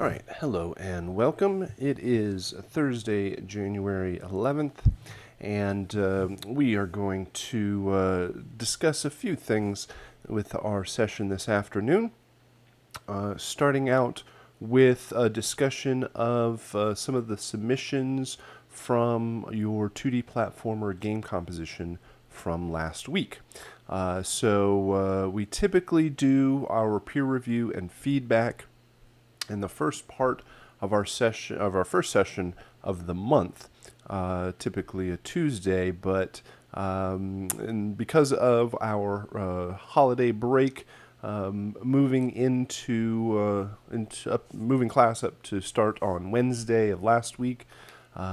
All right, hello and welcome. It is Thursday, January 11th, and we are going to discuss a few things with our session this afternoon. Starting out with a discussion of some of the submissions from your 2D platformer game composition from last week. So we typically do our peer review and feedback in the first part of our first session of the month, typically a Tuesday, but and because of our holiday break, moving moving class up to start on Wednesday of last week,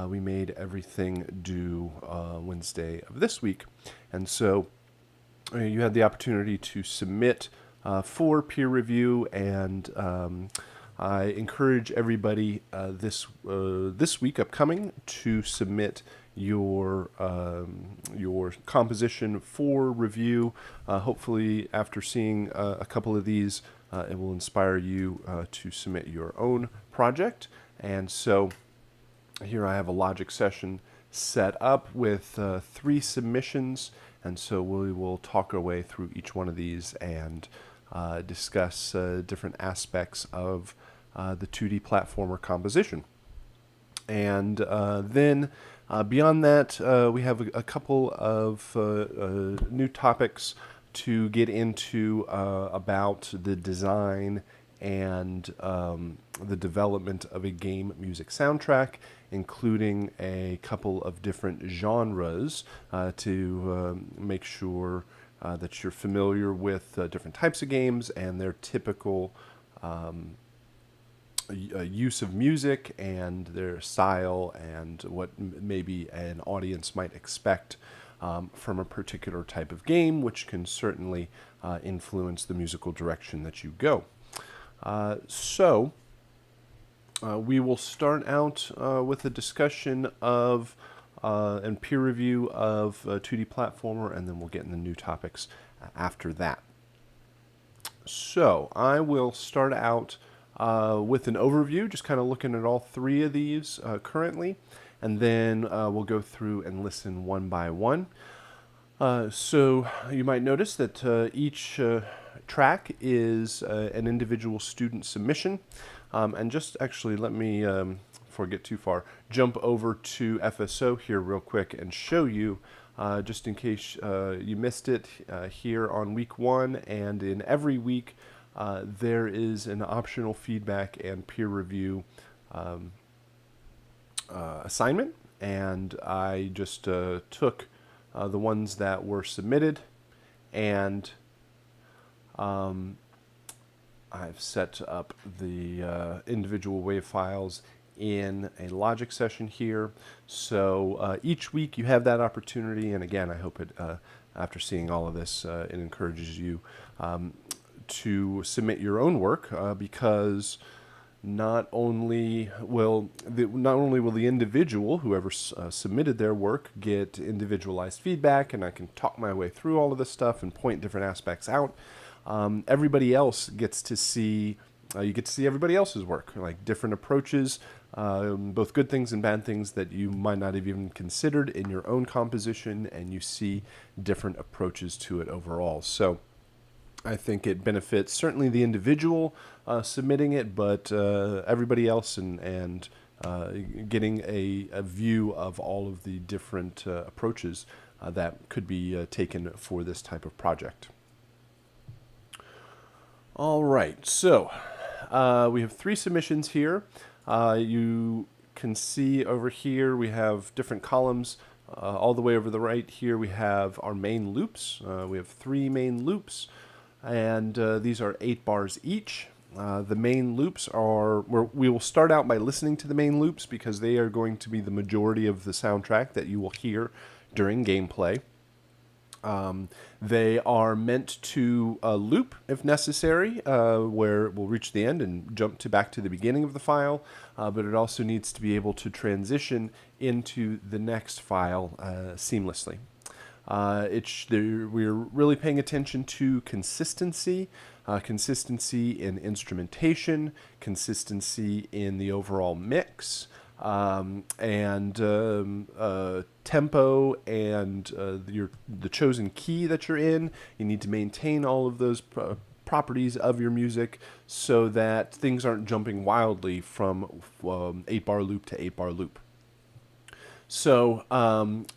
we made everything due Wednesday of this week, and so you had the opportunity to submit for peer review, and I encourage everybody this week upcoming to submit your composition for review. Hopefully, after seeing a couple of these, it will inspire you to submit your own project. And so, here I have a logic session set up with 3 submissions, and so we will talk our way through each one of these and discuss different aspects of the 2D platformer composition. And then beyond that, we have a couple of new topics to get into about the design and the development of a game music soundtrack, including a couple of different genres to make sure that you're familiar with different types of games and their typical use of music and their style and what maybe an audience might expect from a particular type of game, which can certainly influence the musical direction that you go. So we will start out with a discussion of and peer review of 2D platformer, and then we'll get in the new topics after that. So I will start out with an overview, just kind of looking at all 3 of these currently, and then we'll go through and listen one by one. So you might notice that each track is an individual student submission, and just actually let me, before I get too far, jump over to FSO here real quick and show you, just in case you missed it, here on week 1 and in every week. There is an optional feedback and peer review assignment, and I just took the ones that were submitted, and I've set up the individual WAV files in a logic session here. So each week you have that opportunity, and again, I hope it, after seeing all of this, it encourages you to submit your own work, because not only will the individual, whoever submitted their work, get individualized feedback, and I can talk my way through all of this stuff and point different aspects out. Everybody else gets to see. You get to see everybody else's work, like different approaches, both good things and bad things that you might not have even considered in your own composition, and you see different approaches to it overall. So I think it benefits certainly the individual submitting it, but everybody else, and getting a view of all of the different approaches that could be taken for this type of project. All right, so we have 3 submissions here. You can see over here we have different columns. All the way over the right here we have our main loops. We have 3 main loops, and these are 8 bars each. The main loops are, we will start out by listening to the main loops because they are going to be the majority of the soundtrack that you will hear during gameplay. They are meant to loop if necessary, where we'll reach the end and jump back to the beginning of the file, but it also needs to be able to transition into the next file seamlessly. We're really paying attention to consistency, consistency in instrumentation, consistency in the overall mix, and tempo, and the chosen key that you're in. You need to maintain all of those properties of your music so that things aren't jumping wildly from 8-bar loop to 8-bar loop. So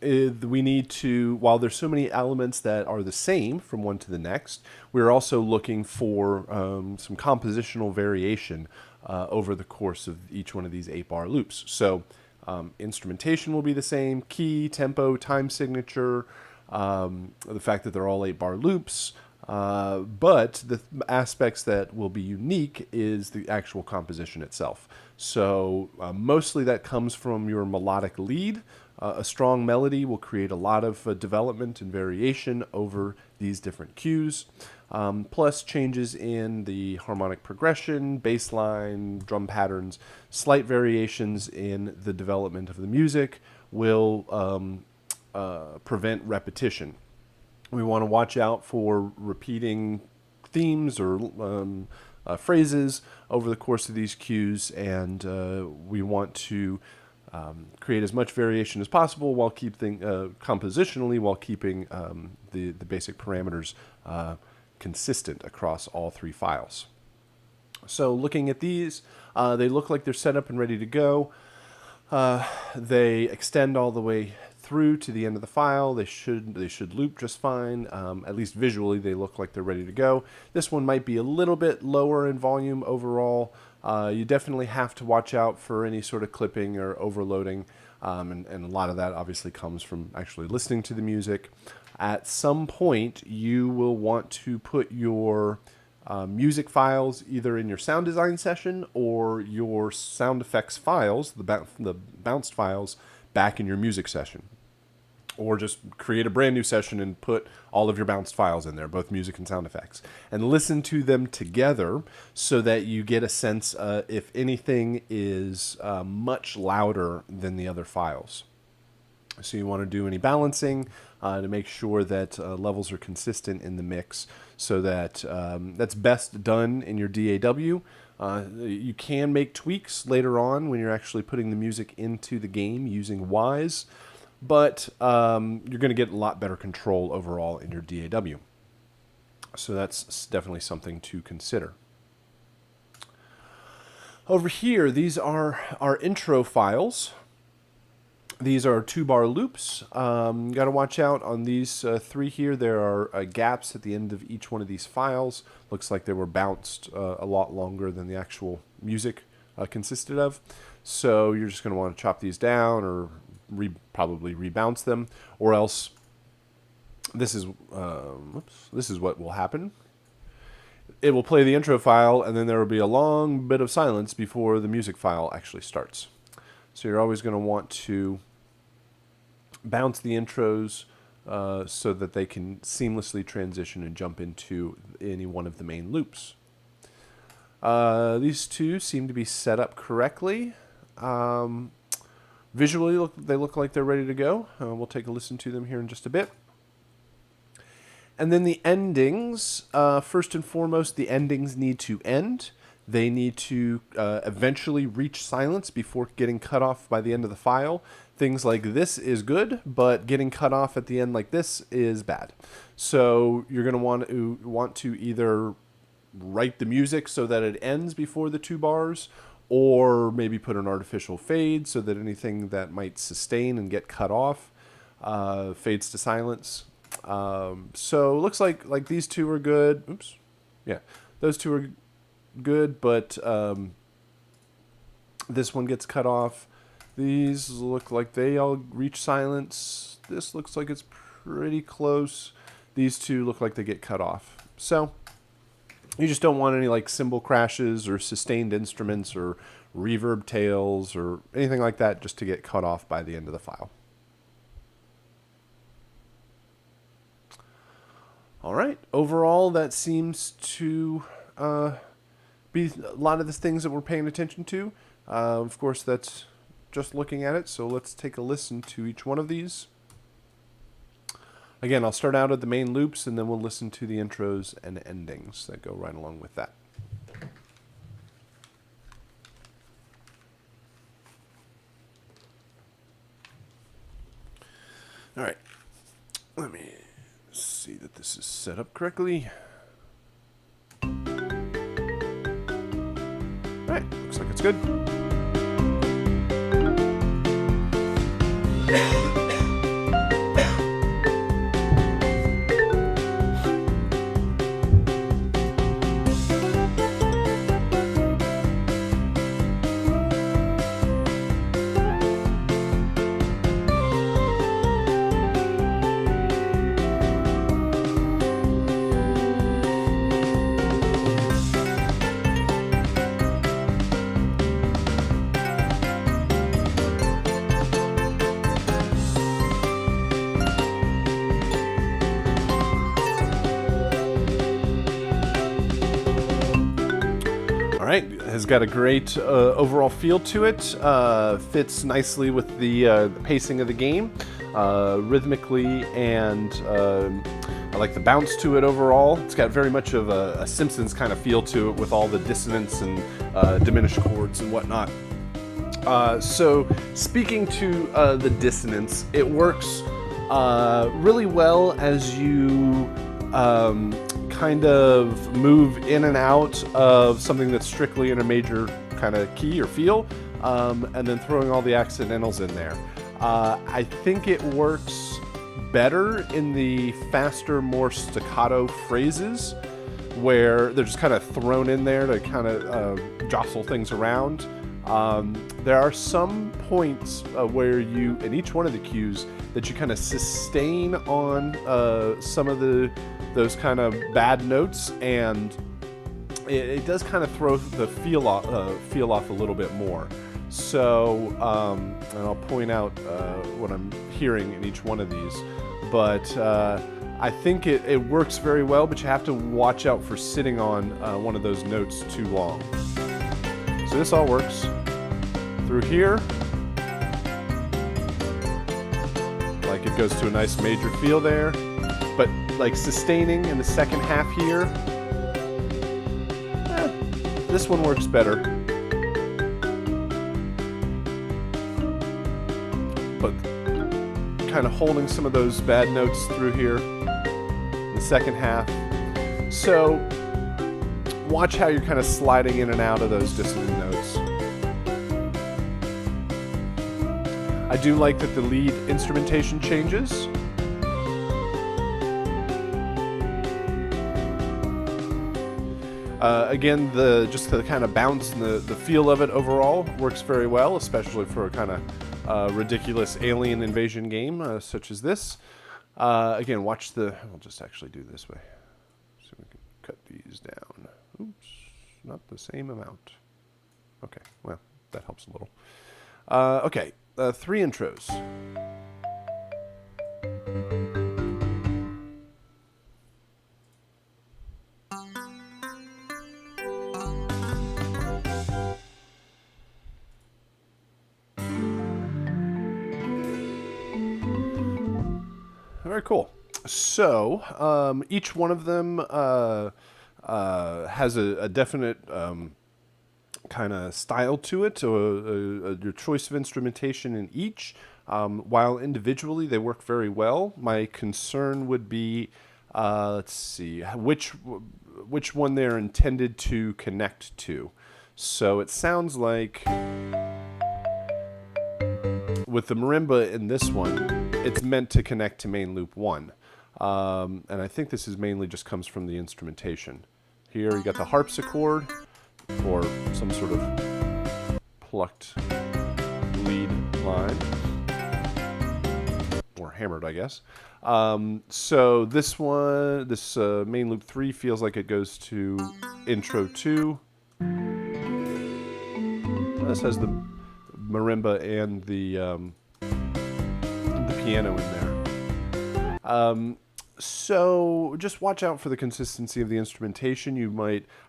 we need to, while there's so many elements that are the same from one to the next, we're also looking for some compositional variation over the course of each one of these 8-bar loops. So instrumentation will be the same, key, tempo, time signature, the fact that they're all 8-bar loops, but the aspects that will be unique is the actual composition itself. So mostly that comes from your melodic lead. A strong melody will create a lot of development and variation over these different cues, plus changes in the harmonic progression, bass line, drum patterns, slight variations in the development of the music will prevent repetition. We want to watch out for repeating themes or phrases over the course of these cues, and we want to create as much variation as possible while keeping compositionally, while keeping the basic parameters consistent across all three files. So looking at these, they look like they're set up and ready to go. They extend all the way through to the end of the file. They should loop just fine. At least visually, they look like they're ready to go. This one might be a little bit lower in volume overall. You definitely have to watch out for any sort of clipping or overloading, and a lot of that obviously comes from actually listening to the music. At some point, you will want to put your music files either in your sound design session or your sound effects files, the bounced files, back in your music session. Or just create a brand new session and put all of your bounced files in there, both music and sound effects, and listen to them together so that you get a sense if anything is much louder than the other files. So you want to do any balancing to make sure that levels are consistent in the mix, so that that's best done in your DAW. You can make tweaks later on when you're actually putting the music into the game using Wise, but you're going to get a lot better control overall in your DAW. So that's definitely something to consider. Over here, these are our intro files. These are 2-bar loops. You got to watch out on these three here. There are gaps at the end of each one of these files. Looks like they were bounced a lot longer than the actual music consisted of. So you're just going to want to chop these down or probably rebounce them, or else this is what will happen. It will play the intro file, and then there will be a long bit of silence before the music file actually starts. So you're always going to want to bounce the intros so that they can seamlessly transition and jump into any one of the main loops. These two seem to be set up correctly. Visually, they look like they're ready to go. We'll take a listen to them here in just a bit. And then the endings. First and foremost, the endings need to end. They need to eventually reach silence before getting cut off by the end of the file. Things like this is good, but getting cut off at the end like this is bad. So you're going to want to either write the music so that it ends before the 2 bars, or maybe put an artificial fade so that anything that might sustain and get cut off fades to silence. So it looks like these two are good. Oops. Yeah, those two are good, but this one gets cut off. These look like they all reach silence. This looks like it's pretty close. These two look like they get cut off. So you just don't want any like cymbal crashes or sustained instruments or reverb tails or anything like that just to get cut off by the end of the file. All right. Overall, that seems to be a lot of the things that we're paying attention to. Of course, that's just looking at it. So let's take a listen to each one of these. Again, I'll start out at the main loops, and then we'll listen to the intros and endings that go right along with that. All right, let me see that this is set up correctly. All right, looks like it's good. Has got a great overall feel to it. Fits nicely with the pacing of the game, rhythmically, and I like the bounce to it overall. It's got very much of a Simpsons kind of feel to it with all the dissonance and diminished chords and whatnot. So speaking to the dissonance, it works really well as you kind of move in and out of something that's strictly in a major kind of key or feel, and then throwing all the accidentals in there. I think it works better in the faster, more staccato phrases where they're just kind of thrown in there to kind of jostle things around. There are some points where you, in each one of the cues, that you kind of sustain on some of those kind of bad notes, and it does kind of throw the feel off a little bit more. So, and I'll point out what I'm hearing in each one of these, but I think it works very well, but you have to watch out for sitting on one of those notes too long. So this all works through here. Like it goes to a nice major feel there, but like sustaining in the second half here, this one works better. But kind of holding some of those bad notes through here in the second half. So watch how you're kind of sliding in and out of those dissonant notes. I do like that the lead instrumentation changes. Again, just the kind of bounce and the feel of it overall works very well, especially for a kind of ridiculous alien invasion game such as this. Again, watch the... I'll just actually do this way so we can cut these down. Oops, not the same amount. Okay, well, that helps a little. Okay, 3 intros. Very cool. So each one of them has a definite kind of style to it, or your choice of instrumentation in each. While individually they work very well, my concern would be, let's see, which one they're intended to connect to. So it sounds like with the marimba in this one, it's meant to connect to main loop 1. And I think this is mainly just comes from the instrumentation. Here you got the harpsichord, or some sort of plucked lead line, or hammered, I guess. So this one, this main loop 3 feels like it goes to intro 2. This has the marimba and the piano in there. So just watch out for the consistency of the instrumentation.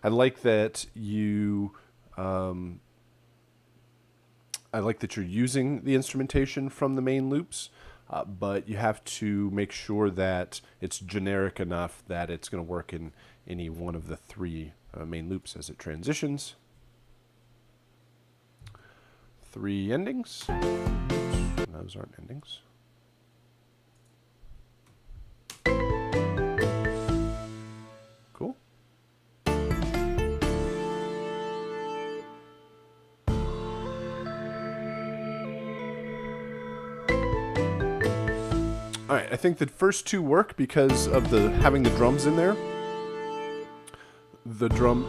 I like that I like that you're using the instrumentation from the main loops. but you have to make sure that it's generic enough that it's going to work in any one of the three main loops as it transitions. 3 endings. Oops, those aren't endings. Cool. All right, I think the first 2 work because of having the drums in there. The drum,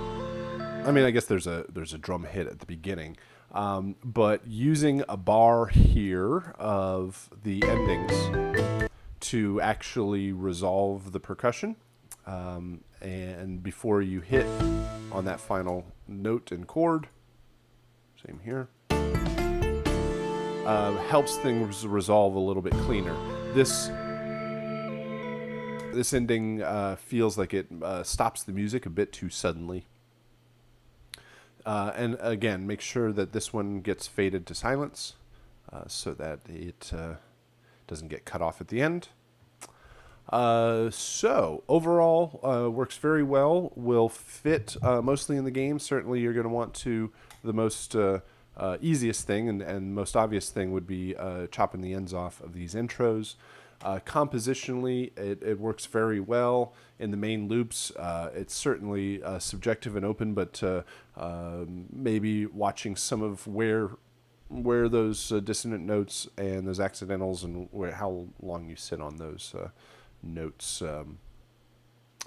I mean, I guess there's a drum hit at the beginning, but using a bar here of the endings to actually resolve the percussion, and before you hit on that final note and chord, same here, helps things resolve a little bit cleaner. This ending feels like it stops the music a bit too suddenly. And again, make sure that this one gets faded to silence so that it doesn't get cut off at the end. So overall, works very well. Will fit mostly in the game. Certainly, you're going to want to. The most easiest thing and most obvious thing would be chopping the ends off of these intros. Compositionally, it works very well in the main loops. It's certainly subjective and open, but maybe watching some of where those dissonant notes and those accidentals and how long you sit on those notes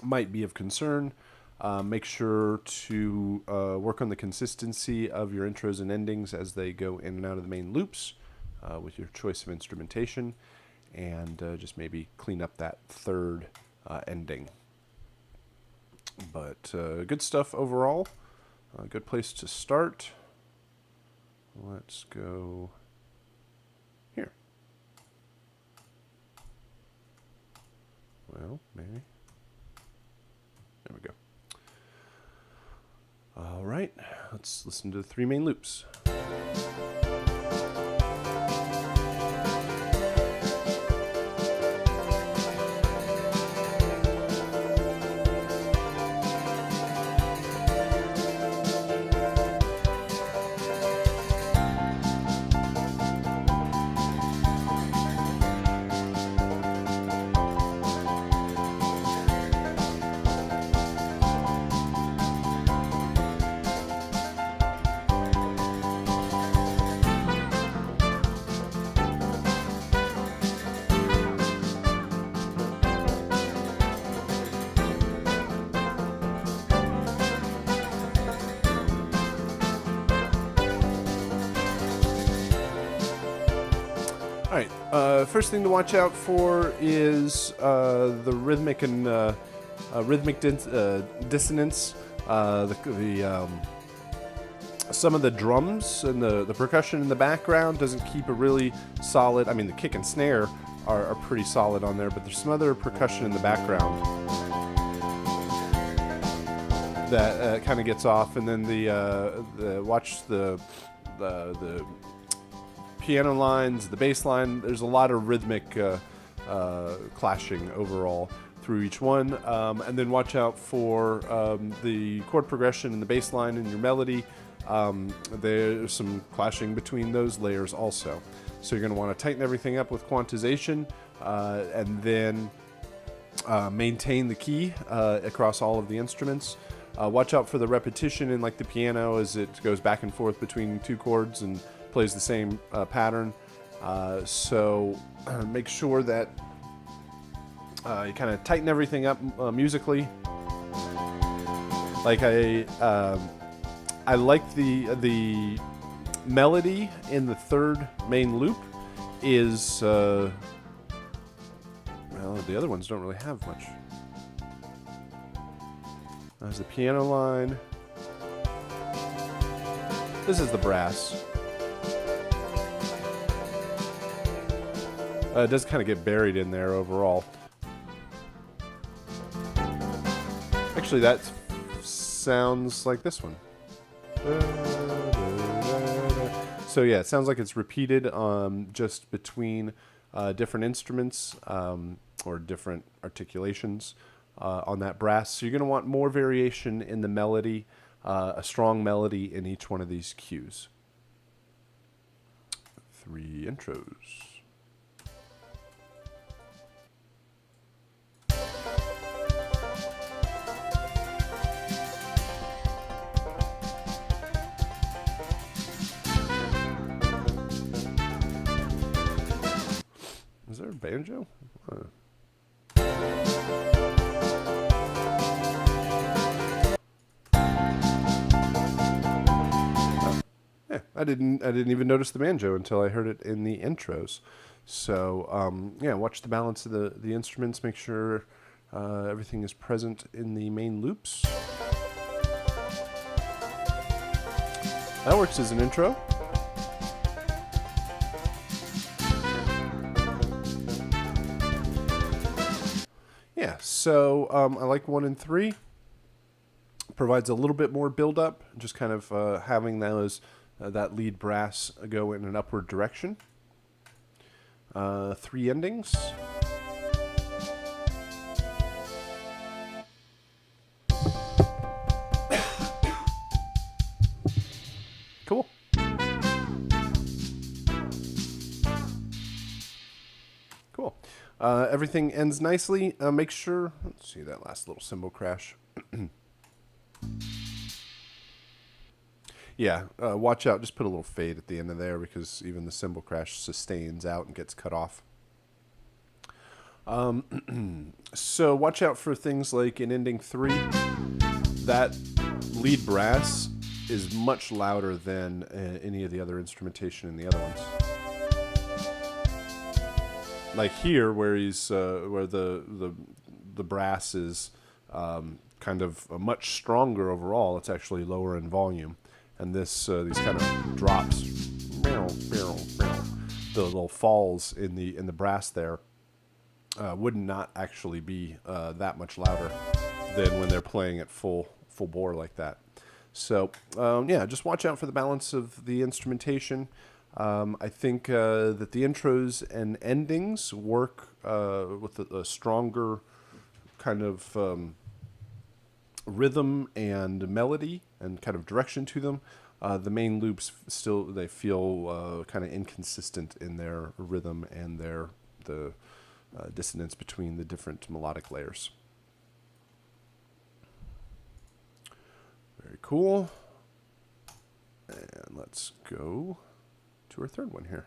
might be of concern. Make sure to work on the consistency of your intros and endings as they go in and out of the main loops with your choice of instrumentation, and just maybe clean up that third ending. But good stuff overall. Good place to start. Let's go here. Well, maybe. There we go. All right, let's listen to the 3 main loops. All right. First thing to watch out for is the rhythmic and dissonance. Some of the drums and the percussion in the background doesn't keep a really solid. I mean, the kick and snare are pretty solid on there, but there's some other percussion in the background that kind of gets off, and then watch the piano lines, the bass line. There's a lot of rhythmic clashing overall through each one, and then watch out for the chord progression and the bass line in your melody. There's some clashing between those layers also, so you're going to want to tighten everything up with quantization, and then maintain the key across all of the instruments. Watch out for the repetition in like the piano as it goes back and forth between 2 chords and plays the same pattern. So make sure that you kind of tighten everything up musically. Like I like the melody in the 3rd main loop is well, the other ones don't really have much. There's the piano line. This is the brass. It does kind of get buried in there overall. Actually, that sounds like this one. So yeah, it sounds like it's repeated just between different instruments or different articulations on that brass. So you're going to want more variation in the melody, a strong melody in each one of these cues. 3 intros. Is there a banjo? Yeah, I didn't even notice the banjo until I heard it in the intros. So yeah, watch the balance of the instruments. Make sure everything is present in the main loops. That works as an intro. Yeah, so I like 1 and 3. Provides a little bit more build-up, just kind of having those that lead brass go in an upward direction. 3 endings. Cool. Cool. Everything ends nicely. Make sure, let's see that last little cymbal crash. Yeah, watch out. Just put a little fade at the end of there because even the cymbal crash sustains out and gets cut off. So watch out for things like in ending 3, that lead brass is much louder than any of the other instrumentation in the other ones. Like here, where he's where the brass is kind of much stronger overall. It's actually lower in volume, and this these kind of drops, the little falls in the brass there would not actually be that much louder than when they're playing at full bore like that. So yeah, just watch out for the balance of the instrumentation. I think that the intros and endings work with a stronger kind of rhythm and melody and kind of direction to them. The main loops still, they feel kind of inconsistent in their rhythm and the dissonance between the different melodic layers. Very cool. And let's go to our third one here.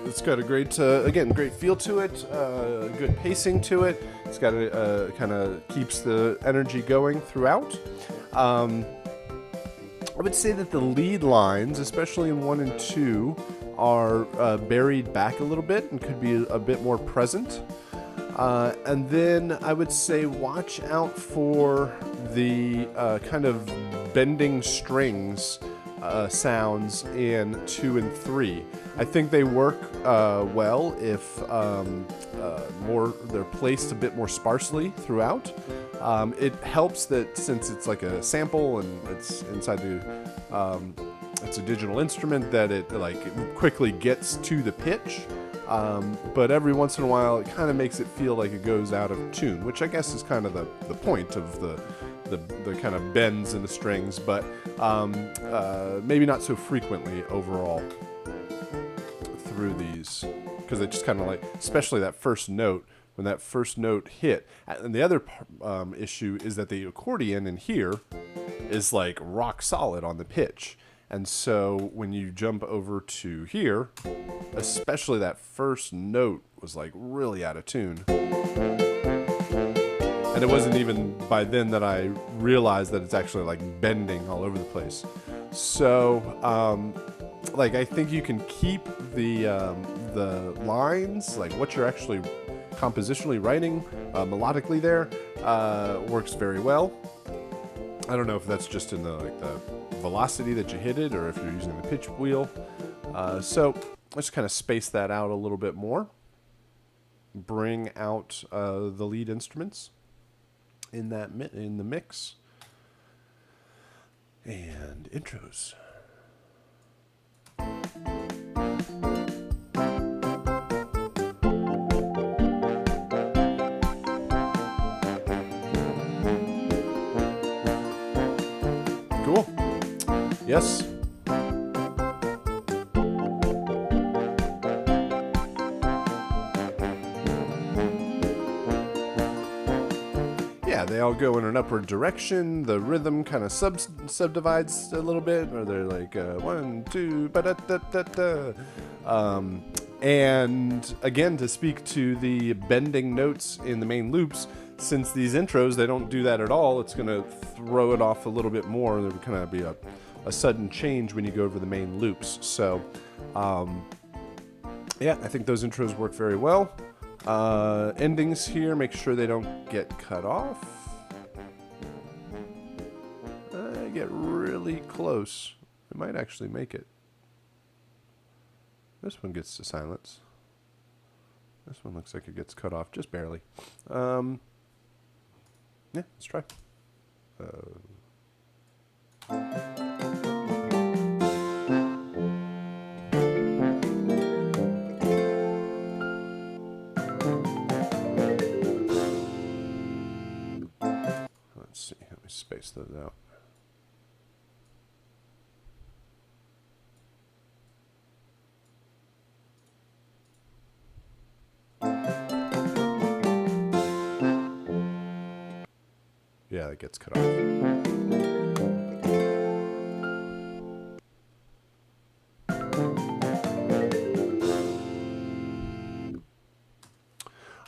It's got a great, again, great feel to it, good pacing to it. It's got a kind of keeps the energy going throughout. I would say that the lead lines, especially in 1 and 2, are buried back a little bit and could be a bit more present. And then I would say watch out for the kind of bending strings sounds in 2 and 3. I think they work well if they're placed a bit more sparsely throughout. It helps that since it's like a sample and it's inside it's a digital instrument, that it quickly gets to the pitch. But every once in a while, it kind of makes it feel like it goes out of tune, which I guess is kind of the point of the kind of bends in the strings, but maybe not so frequently overall through these, because it just kind of especially that first note when that first note hit. And the other issue is that the accordion in here is like rock solid on the pitch. And so when you jump over to here, especially that first note was like really out of tune. And it wasn't even by then that I realized that it's actually like bending all over the place. So, like, I think you can keep the lines, like what you're actually compositionally writing melodically there, works very well. I don't know if that's just in the velocity that you hit it, or if you're using the pitch wheel. So let's kind of space that out a little bit more. Bring out the lead instruments in the mix, and intros. Cool. Yes. Yeah, they all go in an upward direction. The rhythm kind of subdivides a little bit, or they're like 1, 2, ba-da-da-da-da. And again, to speak to the bending notes in the main loops, since these intros, they don't do that at all, it's going to throw it off a little bit more. There would kind of be a sudden change when you go over the main loops. So, yeah, I think those intros work very well. Endings here, make sure they don't get cut off. Get really close. It might actually make it. This one gets to silence. This one looks like it gets cut off just barely. Yeah, let's try. Let's see, let me space those out. Yeah, it gets cut off.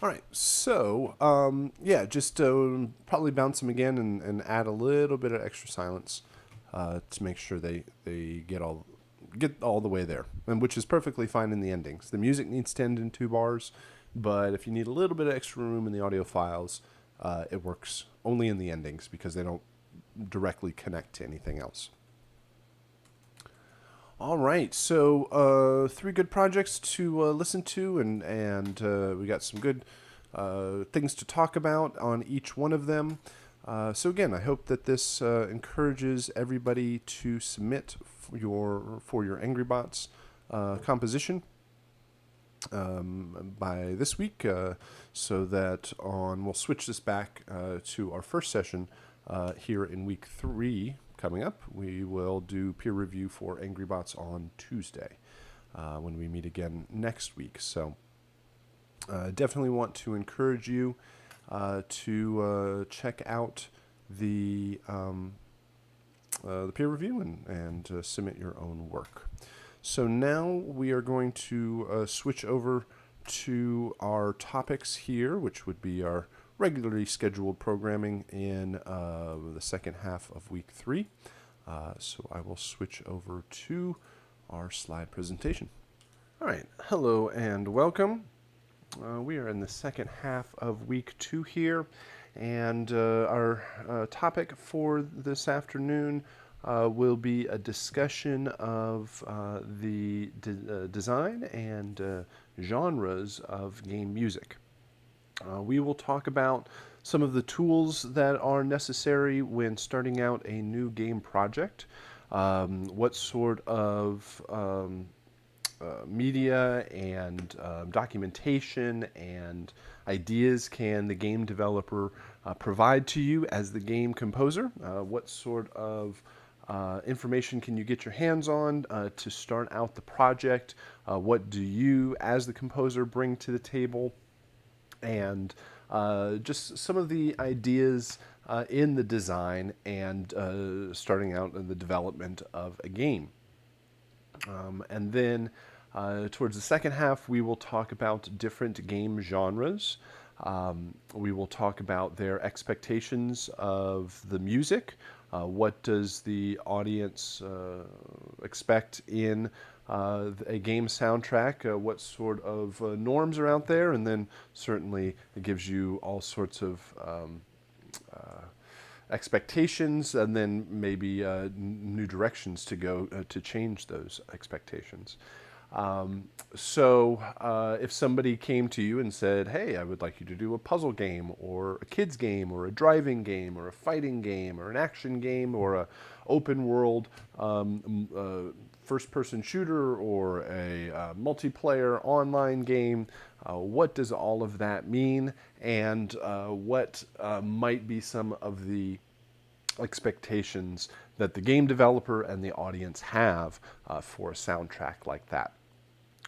All right, so yeah, just probably bounce them again and add a little bit of extra silence to make sure they get all the way there, and which is perfectly fine in the endings. The music needs to end in 2 bars, but if you need a little bit of extra room in the audio files, it works only in the endings because they don't directly connect to anything else. All right, so 3 good projects to listen to, and we got some good things to talk about on each one of them. So again, I hope that this encourages everybody to submit for your Angry Bots composition by this week, so that we'll switch this back to our first session here in week 3 coming up. We will do peer review for Angry Bots on Tuesday when we meet again next week. So definitely want to encourage you to check out the peer review and submit your own work. So now we are going to switch over to our topics here, which would be our regularly scheduled programming in the second half of week 3. So I will switch over to our slide presentation. All right, hello and welcome. We are in the second half of week 2 here, and our topic for this afternoon will be a discussion of the design and genres of game music. We will talk about some of the tools that are necessary when starting out a new game project, what sort of media and documentation and ideas can the game developer provide to you as the game composer, what sort of information can you get your hands on to start out the project, what do you as the composer bring to the table, and just some of the ideas in the design and starting out in the development of a game. And then towards the second half, we will talk about different game genres. We will talk about their expectations of the music. What does the audience expect in a game soundtrack? What sort of norms are out there? And then certainly it gives you all sorts of expectations, and then maybe new directions to go to change those expectations. So if somebody came to you and said, hey, I would like you to do a puzzle game or a kids game or a driving game or a fighting game or an action game or a open world first person shooter or a multiplayer online game, what does all of that mean, and what might be some of the expectations that the game developer and the audience have for a soundtrack like that.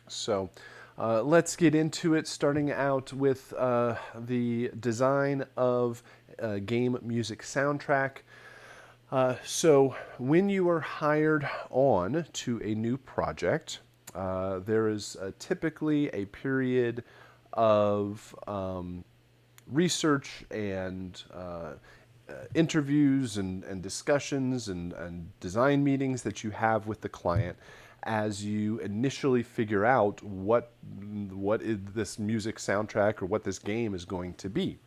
So let's get into it, starting out with the design of a game music soundtrack. So when you are hired on to a new project, there is typically a period of research and interviews and discussions and design meetings that you have with the client as you initially figure out what is this music soundtrack or what this game is going to be.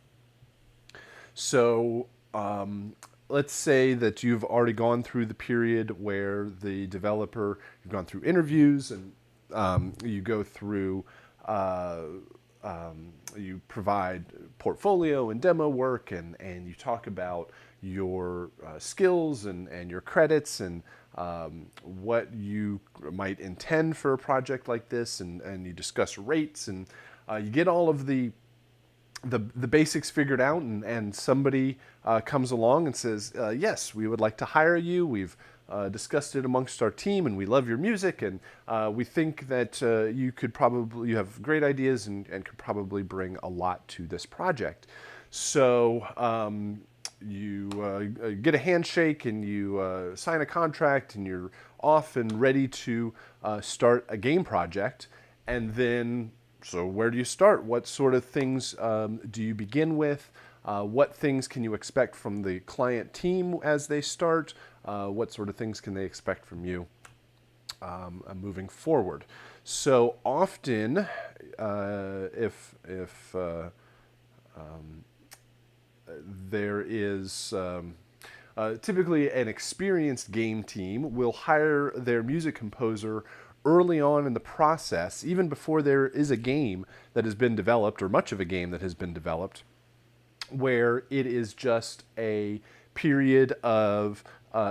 So let's say that you've already gone through the period where the developer, you've gone through interviews and you go through you provide portfolio and demo work, and you talk about your skills and your credits and what you might intend for a project like this, and you discuss rates, and you get all of the basics figured out, and somebody comes along and says, yes, we would like to hire you. We've discussed it amongst our team, and we love your music, and we think that you have great ideas and could probably bring a lot to this project. So you get a handshake and you sign a contract, and you're off and ready to start a game project. And then, so where do you start? What sort of things do you begin with? What things can you expect from the client team as they start? What sort of things can they expect from you moving forward? So often, if there is typically an experienced game team will hire their music composer early on in the process, even before there is a game that has been developed, or much of a game that has been developed, where it is just a period of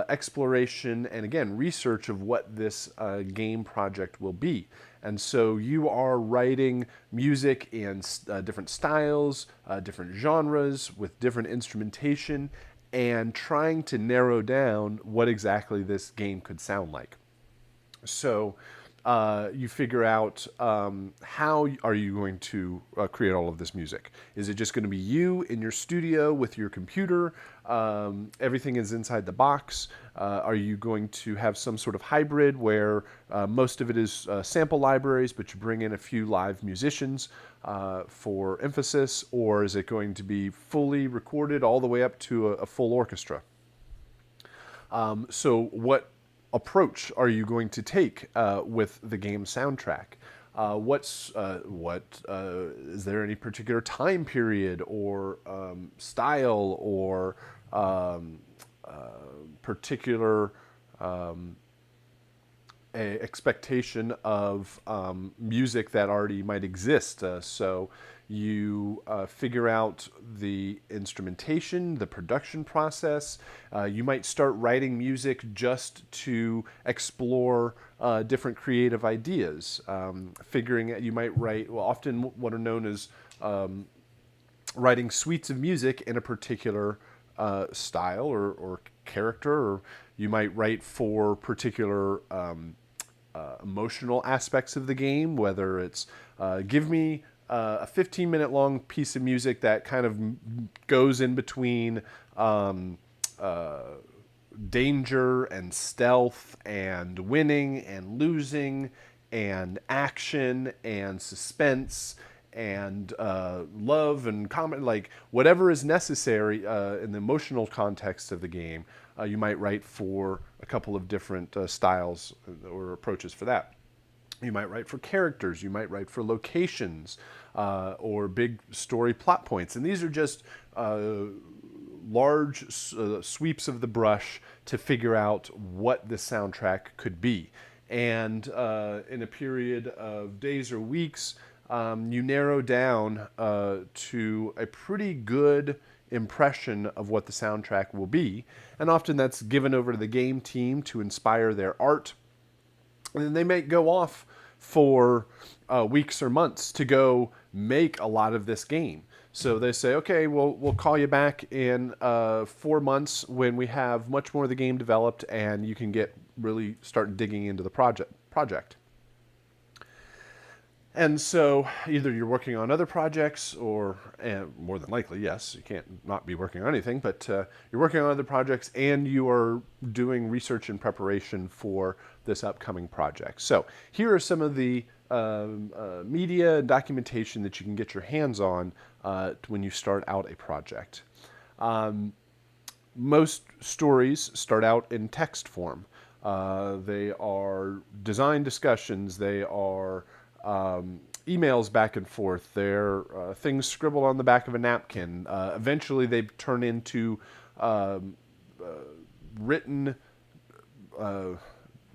exploration and, again, research of what this game project will be. And so you are writing music in different styles, different genres, with different instrumentation, and trying to narrow down what exactly this game could sound like. So you figure out how are you going to create all of this music. Is it just going to be you in your studio with your computer? Everything is inside the box. Are you going to have some sort of hybrid where most of it is sample libraries, but you bring in a few live musicians for emphasis? Or is it going to be fully recorded all the way up to a full orchestra? So what approach are you going to take with the game soundtrack? Is there any particular time period or style or particular expectation of music that already might exist? So you figure out the instrumentation, the production process. You might start writing music just to explore different creative ideas. You might write, well, often what are known as writing suites of music in a particular style or character, or you might write for particular emotional aspects of the game, whether it's give me a 15-minute long piece of music that kind of goes in between danger and stealth and winning and losing and action and suspense and love and comment, like whatever is necessary in the emotional context of the game. You might write for a couple of different styles or approaches for that. You might write for characters, you might write for locations, or big story plot points. And these are just large sweeps of the brush to figure out what the soundtrack could be. And in a period of days or weeks, you narrow down to a pretty good impression of what the soundtrack will be. And often that's given over to the game team to inspire their art. And then they may go off for weeks or months to go make a lot of this game. So they say, okay, we'll call you back in 4 months when we have much more of the game developed and you can really start digging into the project. And so either you're working on other projects or, more than likely, yes, you can't not be working on anything, but you're working on other projects and you are doing research and preparation for this upcoming project. So here are some of the media and documentation that you can get your hands on when you start out a project. Most stories start out in text form. They are design discussions. They are emails back and forth. They're things scribbled on the back of a napkin. Eventually they turn into written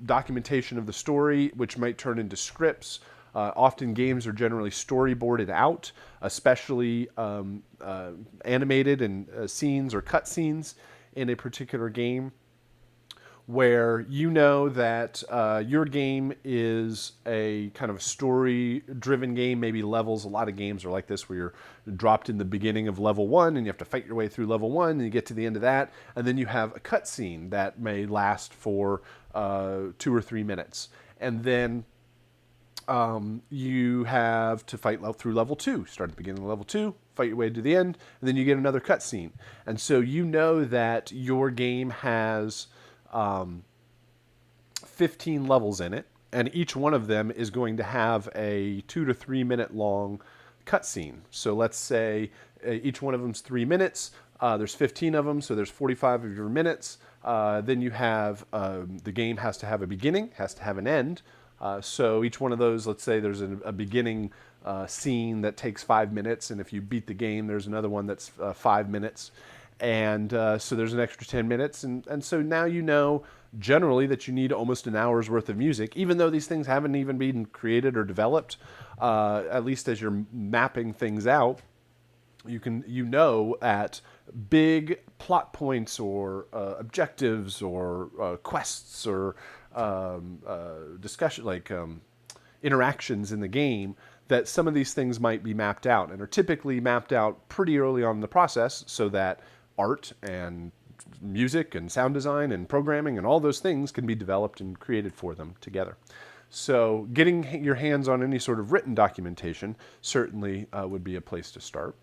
documentation of the story, which might turn into scripts. Often games are generally storyboarded out, especially animated and scenes or cut scenes in a particular game, where you know that your game is a kind of story-driven game, maybe levels. A lot of games are like this, where you're dropped in the beginning of level 1 and you have to fight your way through level 1 and you get to the end of that, and then you have a cutscene that may last for 2 or 3 minutes. And then you have to fight through level 2. Start at the beginning of level 2, fight your way to the end, and then you get another cutscene. And so you know that your game has 15 levels in it, and each one of them is going to have a 2 to 3 minute long cutscene. So let's say each one of them's 3 minutes. There's 15 of them, so there's 45 of your minutes. Then you have the game has to have a beginning, has to have an end. So each one of those, let's say there's a beginning scene that takes 5 minutes, and if you beat the game, there's another one that's 5 minutes. And so there's an extra 10 minutes. And so now you know generally that you need almost an hour's worth of music, even though these things haven't even been created or developed. At least as you're mapping things out, you know at big plot points or objectives or quests or discussion, like interactions in the game, that some of these things might be mapped out and are typically mapped out pretty early on in the process, so that art and music and sound design and programming and all those things can be developed and created for them together. So getting your hands on any sort of written documentation certainly would be a place to start.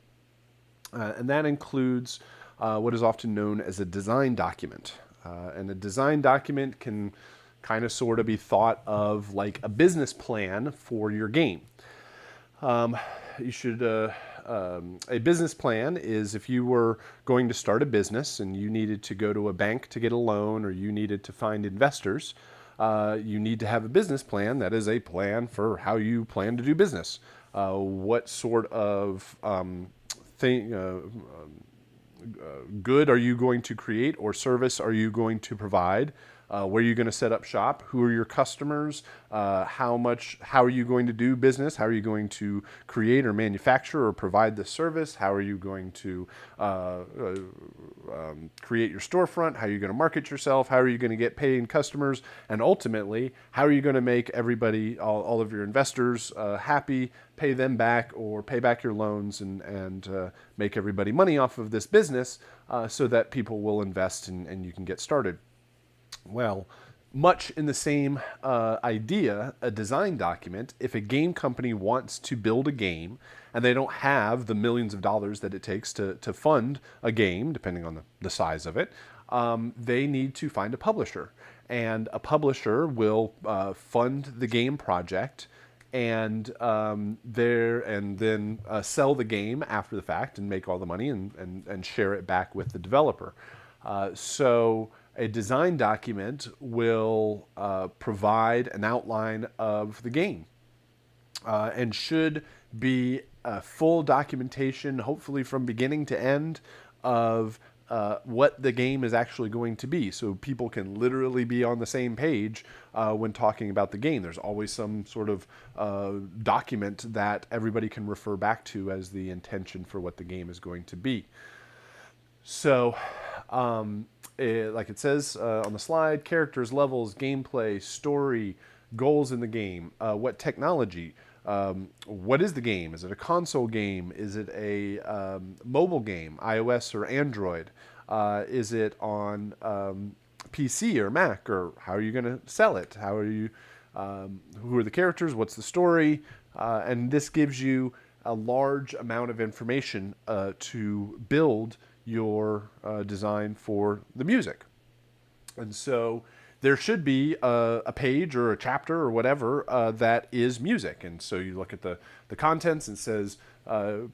And that includes what is often known as a design document. And a design document can kind of sort of be thought of like a business plan for your game. A business plan is if you were going to start a business and you needed to go to a bank to get a loan, or you needed to find investors, you need to have a business plan that is a plan for how you plan to do business. What sort of good are you going to create, or service are you going to provide? Where are you going to set up shop? Who are your customers? How are you going to do business? How are you going to create or manufacture or provide the service? How are you going to create your storefront? How are you going to market yourself? How are you going to get paying customers? And ultimately, how are you going to make everybody, all of your investors happy, pay them back or pay back your loans, and make everybody money off of this business so that people will invest and you can get started? Well, Much in the same idea, a design document, if a game company wants to build a game and they don't have the millions of dollars that it takes to fund a game, depending on the size of it, they need to find a publisher. And a publisher will fund the game project and then sell the game after the fact and make all the money and share it back with the developer. So a design document will provide an outline of the game and should be a full documentation, hopefully from beginning to end, of what the game is actually going to be, so people can literally be on the same page when talking about the game. There's always some sort of document that everybody can refer back to as the intention for what the game is going to be. So, like it says on the slide, characters, levels, gameplay, story, goals in the game, what technology, what is the game? Is it a console game? Is it a mobile game, iOS or Android? Is it on PC or Mac? Or how are you going to sell it? How are you? Who are the characters? What's the story? And this gives you a large amount of information to build your design for the music. And so there should be a page or a chapter or whatever that is music. And so you look at the contents and it says,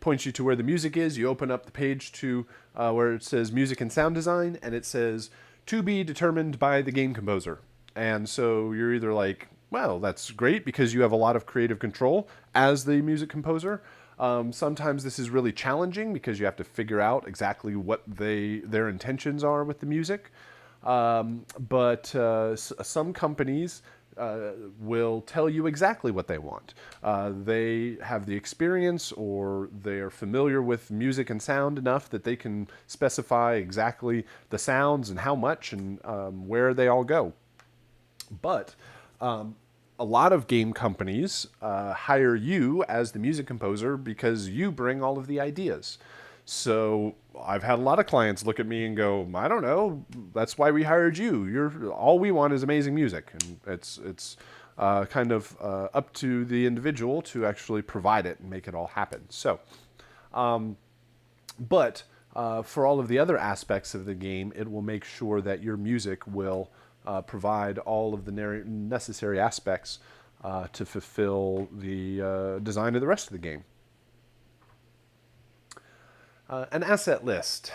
points you to where the music is. You open up the page to where it says music and sound design, and it says to be determined by the game composer. And so you're either like, well, that's great because you have a lot of creative control as the music composer. Sometimes this is really challenging because you have to figure out exactly what their intentions are with the music. But some companies will tell you exactly what they want. They have the experience, or they're familiar with music and sound enough that they can specify exactly the sounds and how much and where they all go. But a lot of game companies hire you as the music composer because you bring all of the ideas. So I've had a lot of clients look at me and go, I don't know, that's why we hired you. All we want is amazing music. And it's kind of up to the individual to actually provide it and make it all happen. So, but for all of the other aspects of the game, it will make sure that your music will provide all of the necessary aspects to fulfill the design of the rest of the game. An asset list.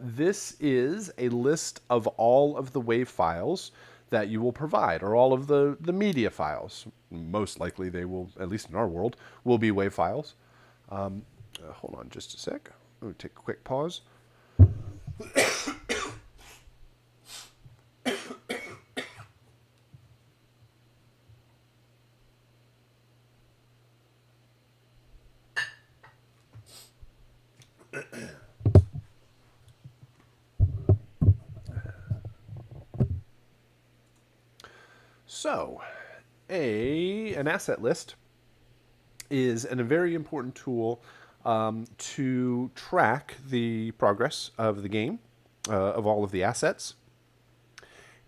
This is a list of all of the WAV files that you will provide, or all of the media files. Most likely they will, at least in our world, will be WAV files. Hold on just a sec. Let me take a quick pause. So, an asset list is a very important tool to track the progress of the game, of all of the assets,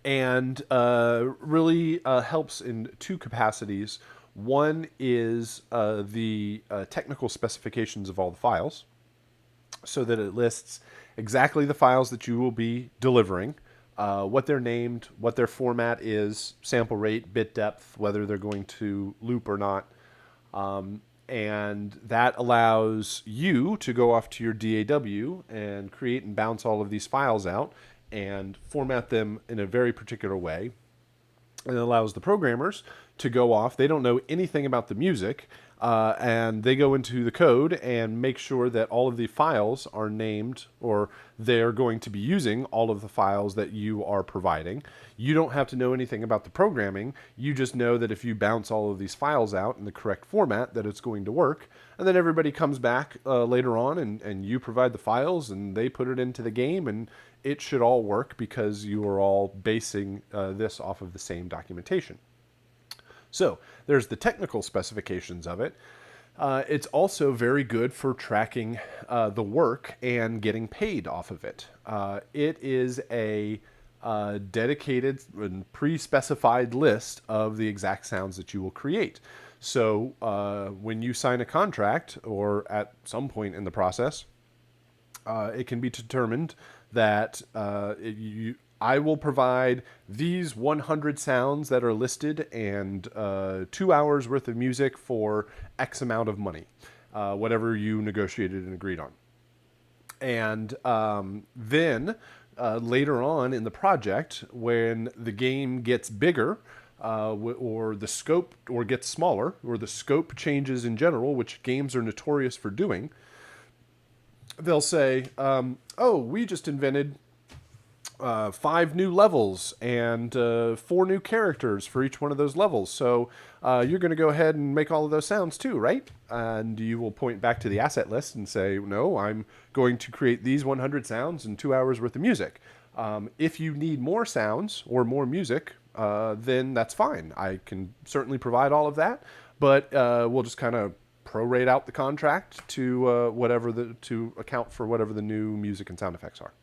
and really helps in two capacities. One is the technical specifications of all the files, so that it lists exactly the files that you will be delivering, what they're named, what their format is, sample rate, bit depth, whether they're going to loop or not. And that allows you to go off to your DAW and create and bounce all of these files out and format them in a very particular way. And it allows the programmers to go off. They don't know anything about the music, and they go into the code and make sure that all of the files are named, or they're going to be using all of the files that you are providing. You don't have to know anything about the programming. You just know that if you bounce all of these files out in the correct format, that it's going to work. And then everybody comes back later on, and you provide the files, and they put it into the game, and it should all work because you are all basing this off of the same documentation. So there's the technical specifications of it. It's also very good for tracking the work and getting paid off of it. It is a dedicated and pre-specified list of the exact sounds that you will create. So when you sign a contract or at some point in the process, it can be determined that I will provide these 100 sounds that are listed and 2 hours worth of music for X amount of money, whatever you negotiated and agreed on. And then later on in the project, when the game gets bigger, or the scope or gets smaller, or the scope changes in general, which games are notorious for doing, they'll say, oh, we just invented 5 new levels and 4 new characters for each one of those levels. So you're going to go ahead and make all of those sounds too, right? And you will point back to the asset list and say, no, I'm going to create these 100 sounds and 2 hours worth of music. If you need more sounds or more music, then that's fine. I can certainly provide all of that, but we'll just kind of prorate out the contract to to account for whatever the new music and sound effects are.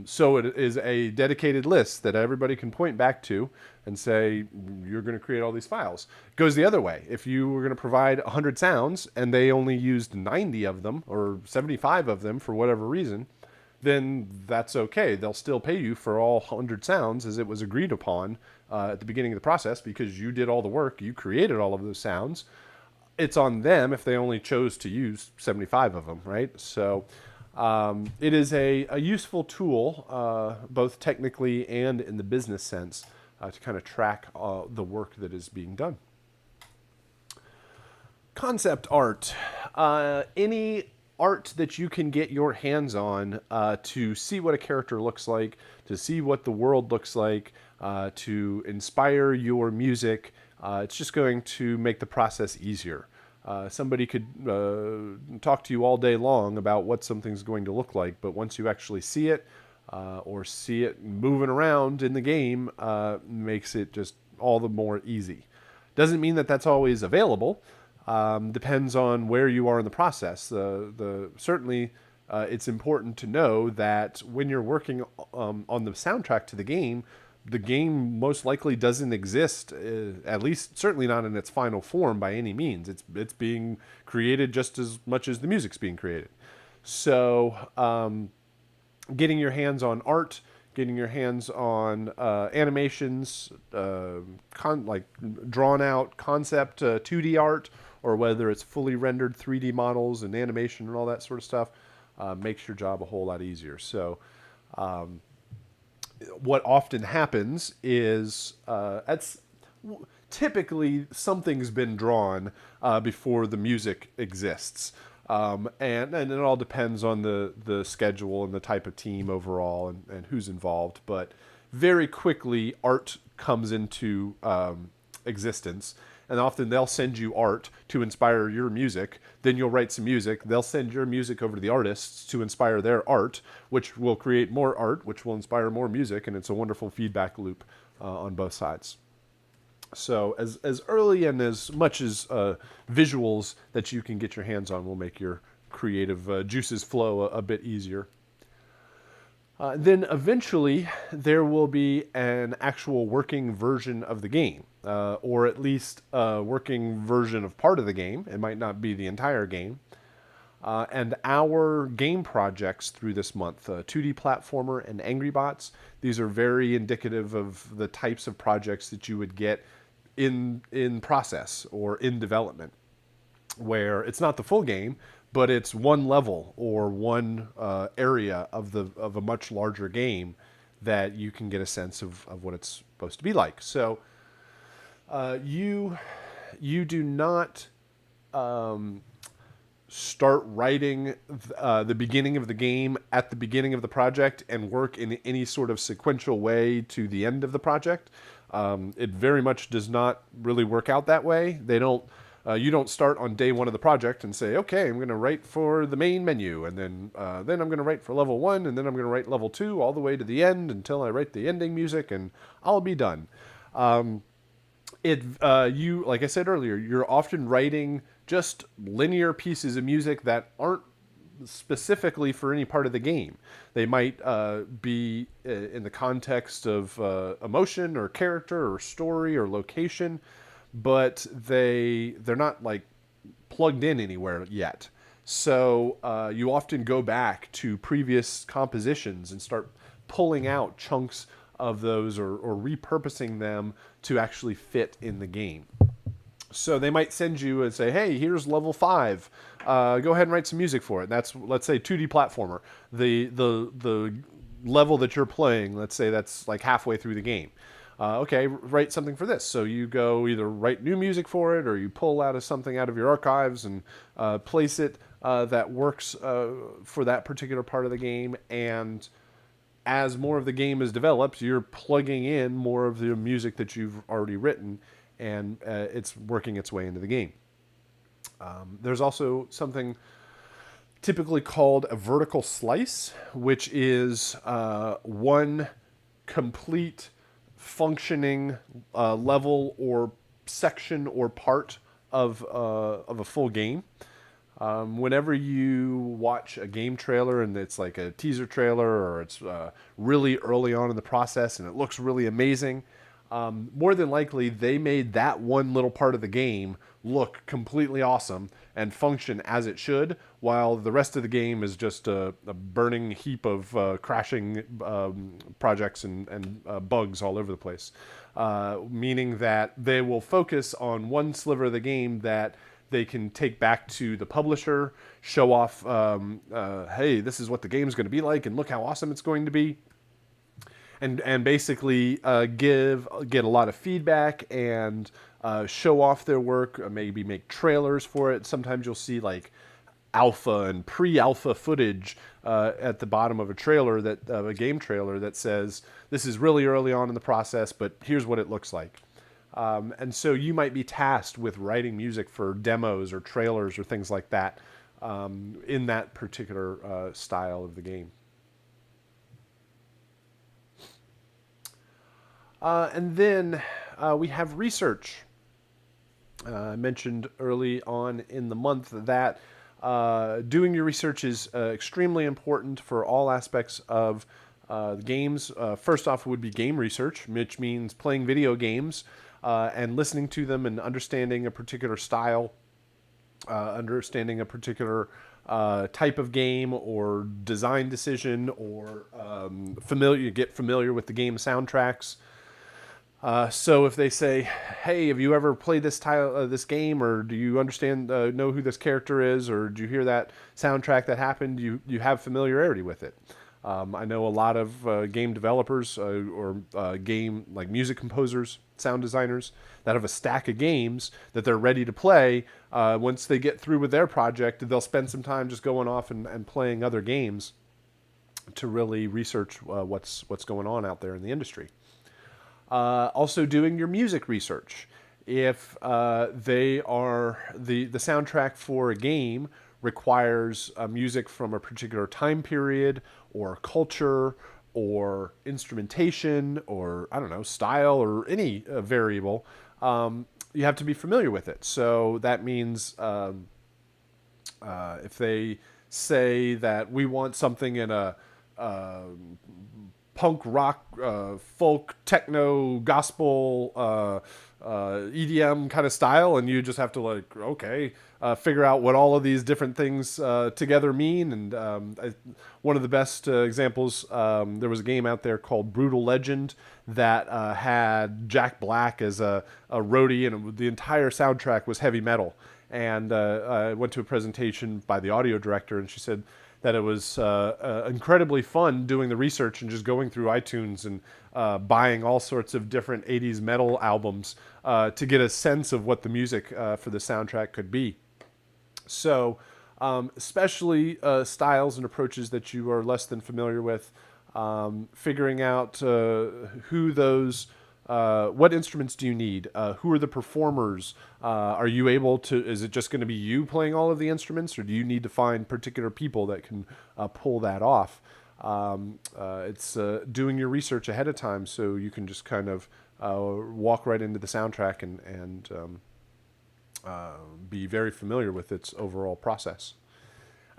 So it is a dedicated list that everybody can point back to and say, you're going to create all these files. It goes the other way. If you were going to provide 100 sounds and they only used 90 of them or 75 of them for whatever reason, then that's okay. They'll still pay you for all 100 sounds as it was agreed upon at the beginning of the process, because you did all the work. You created all of those sounds. It's on them if they only chose to use 75 of them, right? So it is a useful tool, both technically and in the business sense, to kind of track the work that is being done. Concept art. Any art that you can get your hands on to see what a character looks like, to see what the world looks like, to inspire your music. It's just going to make the process easier. Somebody could talk to you all day long about what something's going to look like, but once you actually see it or see it moving around in the game, makes it just all the more easy. Doesn't mean that that's always available. Depends on where you are in the process. Certainly, it's important to know that when you're working on the soundtrack to the game most likely doesn't exist, at least certainly not in its final form by any means. It's being created just as much as the music's being created. So getting your hands on art, getting your hands on animations, like drawn out concept 2D art, or whether it's fully rendered 3D models and animation and all that sort of stuff, makes your job a whole lot easier. So what often happens is typically something's been drawn before the music exists. And it all depends on the schedule and the type of team overall and who's involved. But very quickly, art comes into existence. And often they'll send you art to inspire your music. Then you'll write some music. They'll send your music over to the artists to inspire their art, which will create more art, which will inspire more music. And it's a wonderful feedback loop on both sides. So as early and as much as visuals that you can get your hands on will make your creative juices flow a bit easier. Then eventually there will be an actual working version of the game, or at least a working version of part of the game. It might not be the entire game. And our game projects through this month, 2D Platformer and Angry Bots, these are very indicative of the types of projects that you would get in process or in development, where it's not the full game, but it's one level or one area of a much larger game that you can get a sense of what it's supposed to be like. So you do not start writing the beginning of the game at the beginning of the project and work in any sort of sequential way to the end of the project. It very much does not really work out that way. You don't start on day one of the project and say, okay, I'm going to write for the main menu, and then I'm going to write for level 1, and then I'm going to write level 2 all the way to the end until I write the ending music, and I'll be done. Like I said earlier, you're often writing just linear pieces of music that aren't specifically for any part of the game. They might be in the context of emotion or character or story or location, but they're not like plugged in anywhere yet. So you often go back to previous compositions and start pulling out chunks of those, or repurposing them to actually fit in the game. So they might send you and say, "Hey, here's level 5. Go ahead and write some music for it." And that's, let's say, 2D platformer. The level that you're playing, let's say that's like halfway through the game. Okay, write something for this. So you go either write new music for it, or you pull out of something out of your archives and place it that works for that particular part of the game. And as more of the game is developed, you're plugging in more of the music that you've already written, and it's working its way into the game. There's also something typically called a vertical slice, which is one complete functioning level or section or part of a full game. Whenever you watch a game trailer and it's like a teaser trailer, or it's really early on in the process and it looks really amazing, more than likely they made that one little part of the game look completely awesome and function as it should, while the rest of the game is just a burning heap of crashing projects and bugs all over the place. Meaning that they will focus on one sliver of the game that they can take back to the publisher, show off, hey, this is what the game's going to be like, and look how awesome it's going to be. And basically get a lot of feedback and show off their work, maybe make trailers for it. Sometimes you'll see like alpha and pre-alpha footage at the bottom of a trailer, that a game trailer, that says this is really early on in the process, but here's what it looks like. And so you might be tasked with writing music for demos or trailers or things like that in that particular style of the game. And then we have research. I mentioned early on in the month that doing your research is extremely important for all aspects of the games. First off would be game research, which means playing video games and listening to them and understanding a particular style, understanding a particular type of game or design decision, or get familiar with the game soundtracks. So if they say, "Hey, have you ever played this game, or do you understand, know who this character is, or do you hear that soundtrack that happened?" You have familiarity with it. I know a lot of game developers or game like music composers, sound designers that have a stack of games that they're ready to play. Once they get through with their project, they'll spend some time just going off and playing other games to really research what's going on out there in the industry. Also doing your music research. If they are the soundtrack for a game requires music from a particular time period or culture or instrumentation or, I don't know, style or any variable, you have to be familiar with it. So that means if they say that we want something in a punk rock, folk, techno, gospel, EDM kind of style, and you just have to like, okay, figure out what all of these different things together mean. And one of the best examples, there was a game out there called Brutal Legend that had Jack Black as a roadie, and the entire soundtrack was heavy metal. And I went to a presentation by the audio director, and she said that it was incredibly fun doing the research and just going through iTunes and buying all sorts of different 80s metal albums to get a sense of what the music for the soundtrack could be. So especially styles and approaches that you are less than familiar with, figuring out who those what instruments do you need? Who are the performers? Are you able to, is it just going to be you playing all of the instruments, or do you need to find particular people that can pull that off? It's doing your research ahead of time so you can just kind of walk right into the soundtrack and be very familiar with its overall process.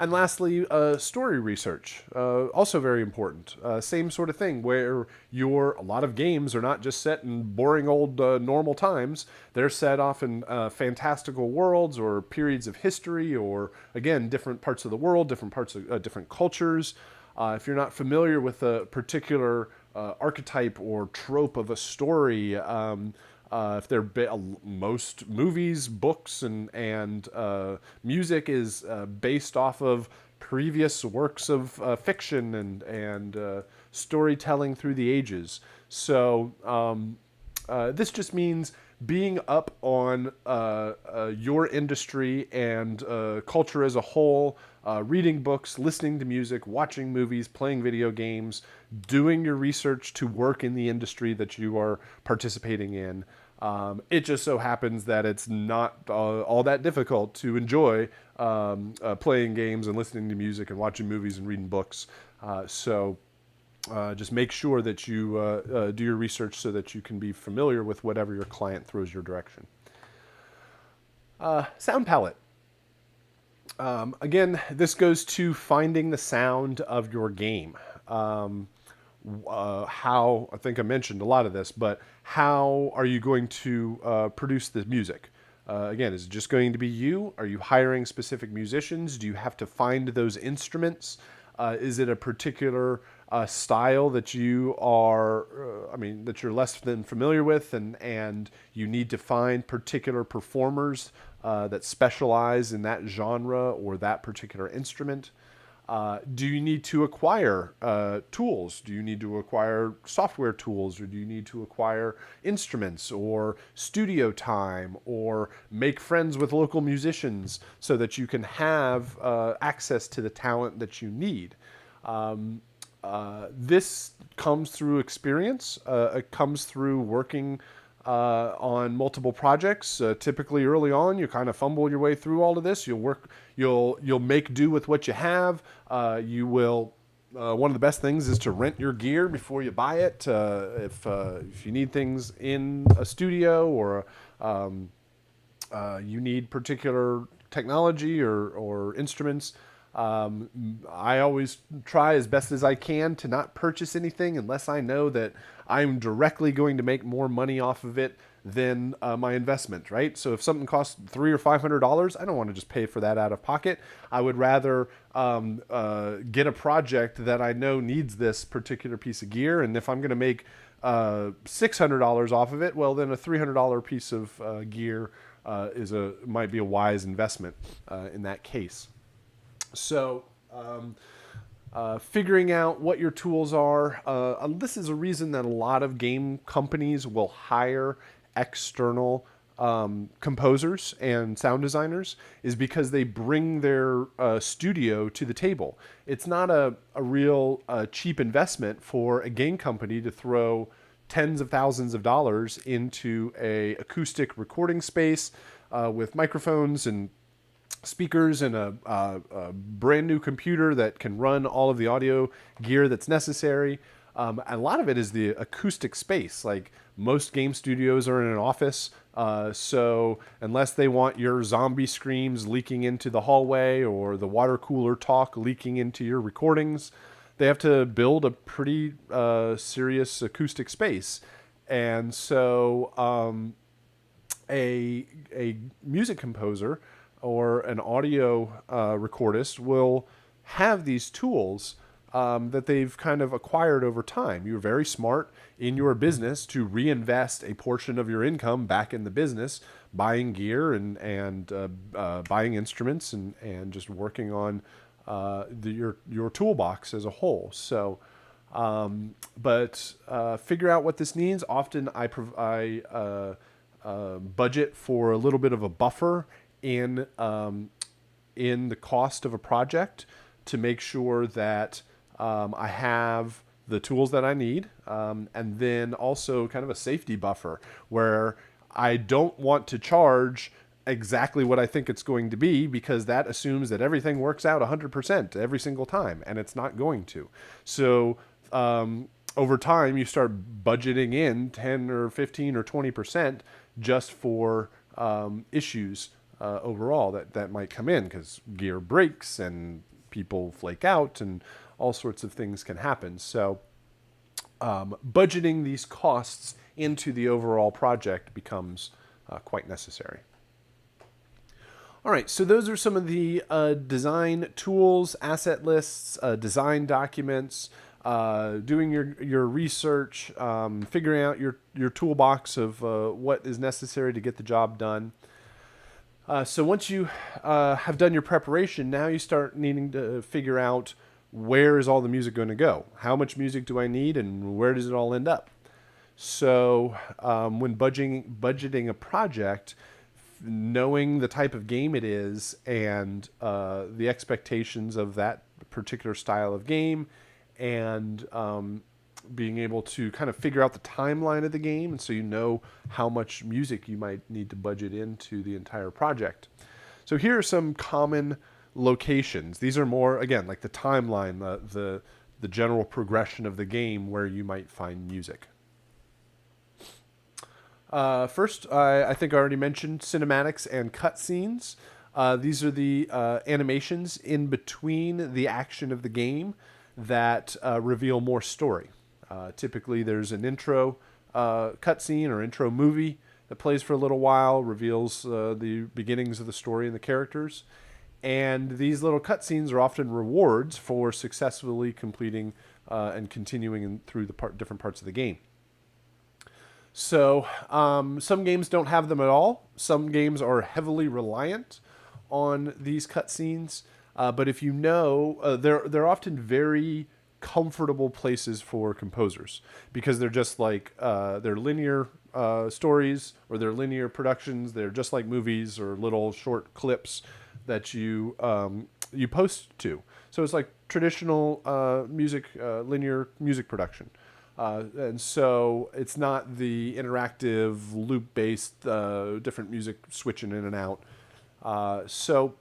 And lastly, story research, also very important. Same sort of thing, where a lot of games are not just set in boring old normal times. They're set off in fantastical worlds or periods of history, or again, different parts of the world, different parts of different cultures. If you're not familiar with a particular archetype or trope of a story, if they're most movies, books, and music is based off of previous works of fiction and storytelling through the ages. So this just means being up on your industry and culture as a whole, reading books, listening to music, watching movies, playing video games, doing your research to work in the industry that you are participating in. It just so happens that it's not all that difficult to enjoy playing games and listening to music and watching movies and reading books. So just make sure that you do your research so that you can be familiar with whatever your client throws your direction. Sound palette. Again, this goes to finding the sound of your game. How, I think I mentioned a lot of this, but how are you going to produce the music? Again, is it just going to be you? Are you hiring specific musicians? Do you have to find those instruments? Is it a particular style that you are, that you're less than familiar with, and you need to find particular performers that specialize in that genre or that particular instrument? Do you need to acquire tools? Do you need to acquire software tools, or do you need to acquire instruments or studio time, or make friends with local musicians so that you can have access to the talent that you need? This comes through experience. It comes through working on multiple projects. Typically early on, you kind of fumble your way through all of this. You'll make do with what you have. You will. One of the best things is to rent your gear before you buy it. If you need things in a studio, or you need particular technology or instruments, I always try as best as I can to not purchase anything unless I know that I'm directly going to make more money off of it than my investment, right? So if something costs $300 or $500, I don't want to just pay for that out of pocket. I would rather get a project that I know needs this particular piece of gear, and if I'm going to make $600 off of it, well, then a $300 piece of gear might be a wise investment in that case. So, figuring out what your tools are. This is a reason that a lot of game companies will hire external composers and sound designers, is because they bring their studio to the table. It's not a real cheap investment for a game company to throw tens of thousands of dollars into a acoustic recording space with microphones and speakers and a brand new computer that can run all of the audio gear that's necessary. A lot of it is the acoustic space. Like, most game studios are in an office, so unless they want your zombie screams leaking into the hallway or the water cooler talk leaking into your recordings, they have to build a pretty serious acoustic space. And so a music composer or an audio recordist will have these tools that they've kind of acquired over time. You're very smart in your business to reinvest a portion of your income back in the business, buying gear and buying instruments and just working on your toolbox as a whole. So, but figure out what this means. Often I budget for a little bit of a buffer in the cost of a project to make sure that I have the tools that I need, and then also kind of a safety buffer where I don't want to charge exactly what I think it's going to be, because that assumes that everything works out 100% every single time, and it's not going to. So over time, you start budgeting in 10 or 15 or 20% just for issues overall that might come in, because gear breaks and people flake out and all sorts of things can happen. So budgeting these costs into the overall project becomes quite necessary. All right, so those are some of the design tools, asset lists, design documents, doing your research, figuring out your toolbox of what is necessary to get the job done. So once you have done your preparation, now you start needing to figure out, where is all the music going to go? How much music do I need, and where does it all end up? So when budgeting a project, knowing the type of game it is and the expectations of that particular style of game, and being able to kind of figure out the timeline of the game, and so you know how much music you might need to budget into the entire project. So here are some common locations. These are more, again, like the timeline, the general progression of the game where you might find music. First, I think I already mentioned cinematics and cutscenes. These are the animations in between the action of the game that reveal more story. Typically, there's an intro cutscene or intro movie that plays for a little while, reveals the beginnings of the story and the characters. And these little cutscenes are often rewards for successfully completing and continuing through the different parts of the game. So some games don't have them at all. Some games are heavily reliant on these cutscenes. But if you know, they're often very comfortable places for composers, because they're just like they're linear stories, or they're linear productions. They're just like movies or little short clips that you post to. So it's like traditional linear music production. And so it's not the interactive loop-based different music switching in and out. So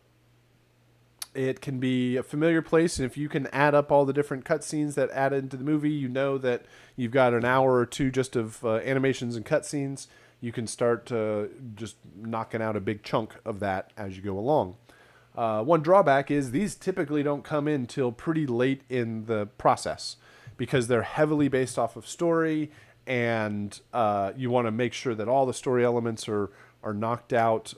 it can be a familiar place, and if you can add up all the different cutscenes that add into the movie, you know that you've got an hour or two just of animations and cutscenes. You can start just knocking out a big chunk of that as you go along. One drawback is these typically don't come in till pretty late in the process, because they're heavily based off of story, and you want to make sure that all the story elements are knocked out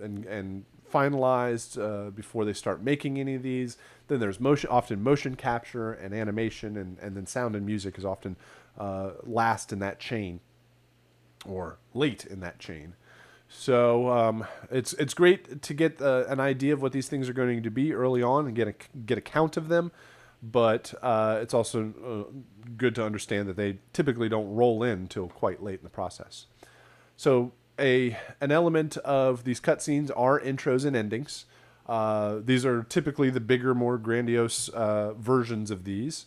and finalized before they start making any of these. Then there's often motion capture and animation, and then sound and music is often last in that chain, or late in that chain. So it's great to get an idea of what these things are going to be early on and get a count of them. But it's also good to understand that they typically don't roll in until quite late in the process. So an element of these cutscenes are intros and endings. These are typically the bigger, more grandiose versions of these,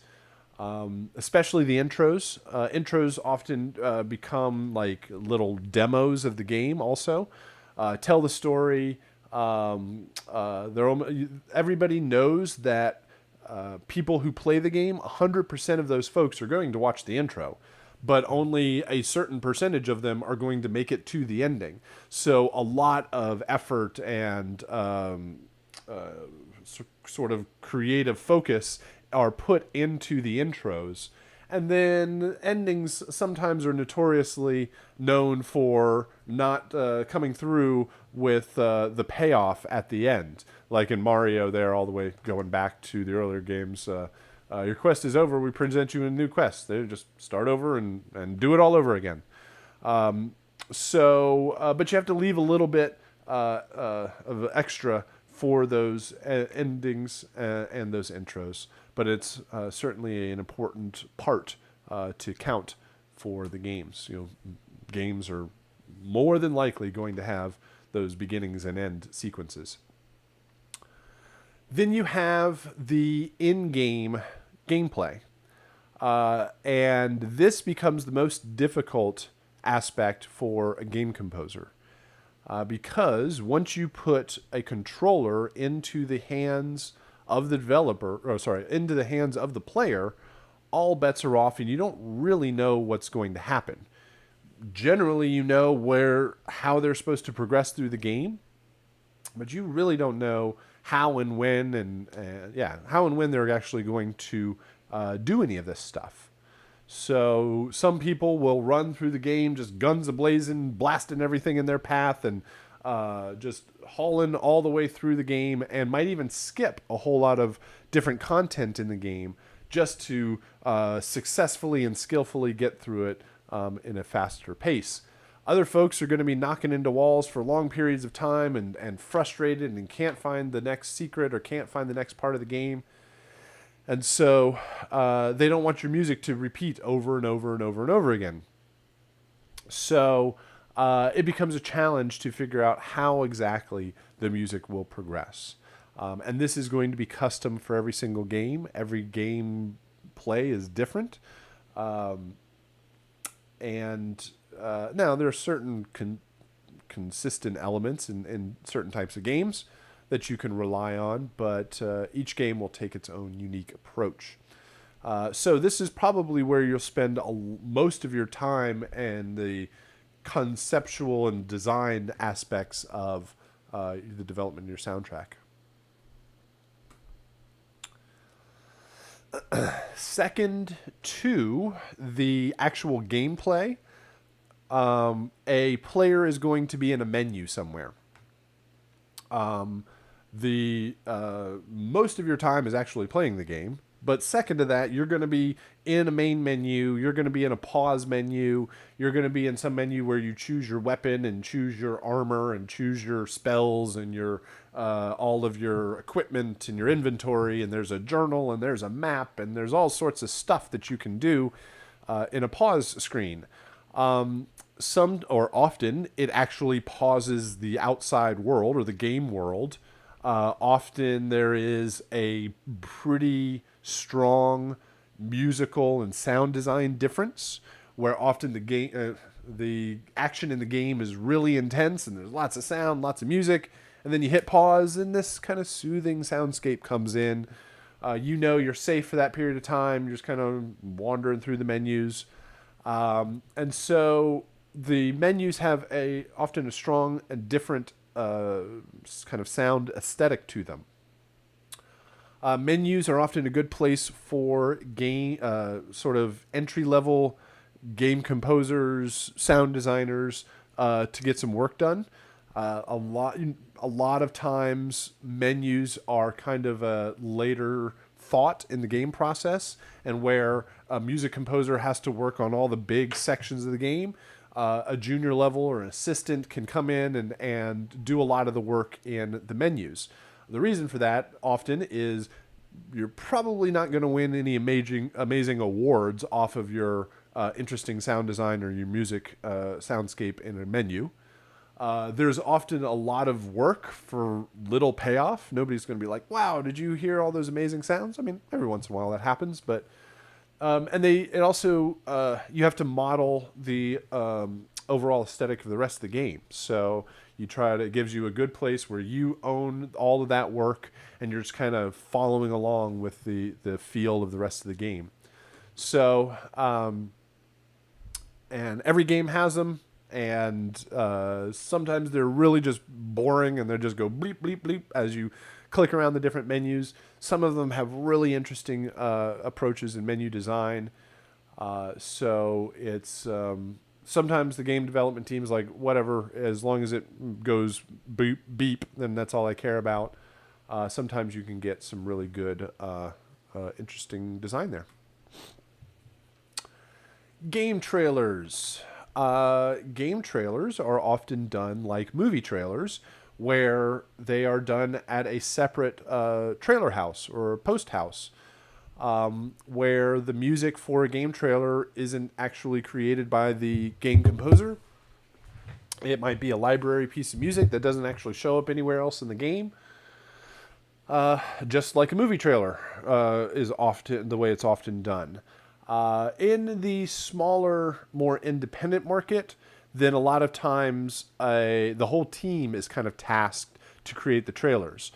especially the intros. Intros often become like little demos of the game also. Tell the story. Everybody knows that people who play the game, 100% of those folks are going to watch the intro, but only a certain percentage of them are going to make it to the ending. So a lot of effort and sort of creative focus are put into the intros. And then endings sometimes are notoriously known for not coming through with the payoff at the end. Like in Mario there, all the way going back to the earlier games, your quest is over, we present you a new quest. They just start over and do it all over again. But you have to leave a little bit of extra for those endings and those intros. But it's certainly an important part to count for the games. Games are more than likely going to have those beginnings and end sequences. Then you have the in-game gameplay. And this becomes the most difficult aspect for a game composer. Because once you put a controller into the hands of the into the hands of the player, all bets are off, and you don't really know what's going to happen. Generally, you know how they're supposed to progress through the game, but you really don't know how and when how and when they're actually going to do any of this stuff. So some people will run through the game just guns a-blazing, blasting everything in their path, and just hauling all the way through the game, and might even skip a whole lot of different content in the game just to successfully and skillfully get through it in a faster pace. Other folks are going to be knocking into walls for long periods of time and frustrated and can't find the next secret or can't find the next part of the game. And so they don't want your music to repeat over and over and over and over again. So it becomes a challenge to figure out how exactly the music will progress. And this is going to be custom for every single game. Every game play is different. Now there are certain consistent elements in certain types of games that you can rely on, but each game will take its own unique approach. So this is probably where you'll spend most of your time and the conceptual and design aspects of the development of your soundtrack. Second to the actual gameplay, a player is going to be in a menu somewhere. The most of your time is actually playing the game, but second to that, you're going to be in a main menu, you're going to be in a pause menu, you're going to be in some menu where you choose your weapon and choose your armor and choose your spells and your all of your equipment and your inventory, and there's a journal and there's a map and there's all sorts of stuff that you can do in a pause screen. Some or often it actually pauses the outside world or the game world. Often there is a pretty strong musical and sound design difference where often the action in the game is really intense and there's lots of sound, lots of music, and then you hit pause and this kind of soothing soundscape comes in. You're safe for that period of time. You're just kind of wandering through the menus. And so the menus have often a strong and different kind of sound aesthetic to them. Menus are often a good place for game, sort of entry-level game composers, sound designers to get some work done. A lot of times, menus are kind of a later thought in the game process, and where a music composer has to work on all the big sections of the game. A junior level or an assistant can come in and do a lot of the work in the menus. The reason for that often is you're probably not going to win any amazing awards off of your interesting sound design or your music soundscape in a menu. There's often a lot of work for little payoff. Nobody's going to be like, wow, did you hear all those amazing sounds? I mean, every once in a while that happens, but you have to model the overall aesthetic of the rest of the game. So it gives you a good place where you own all of that work and you're just kind of following along with the feel of the rest of the game. So, and every game has them, and sometimes they're really just boring and they just go bleep, bleep, bleep as you click around the different menus. Some of them have really interesting approaches in menu design. So it's sometimes the game development team is like, whatever, as long as it goes beep, beep, then that's all I care about. Sometimes you can get some really good, interesting design there. Game trailers. Game trailers are often done like movie trailers, where they are done at a separate trailer house or post house, where the music for a game trailer isn't actually created by the game composer. It might be a library piece of music that doesn't actually show up anywhere else in the game. Just like a movie trailer is often the way it's often done. In the smaller, more independent market, then a lot of times the whole team is kind of tasked to create the trailers.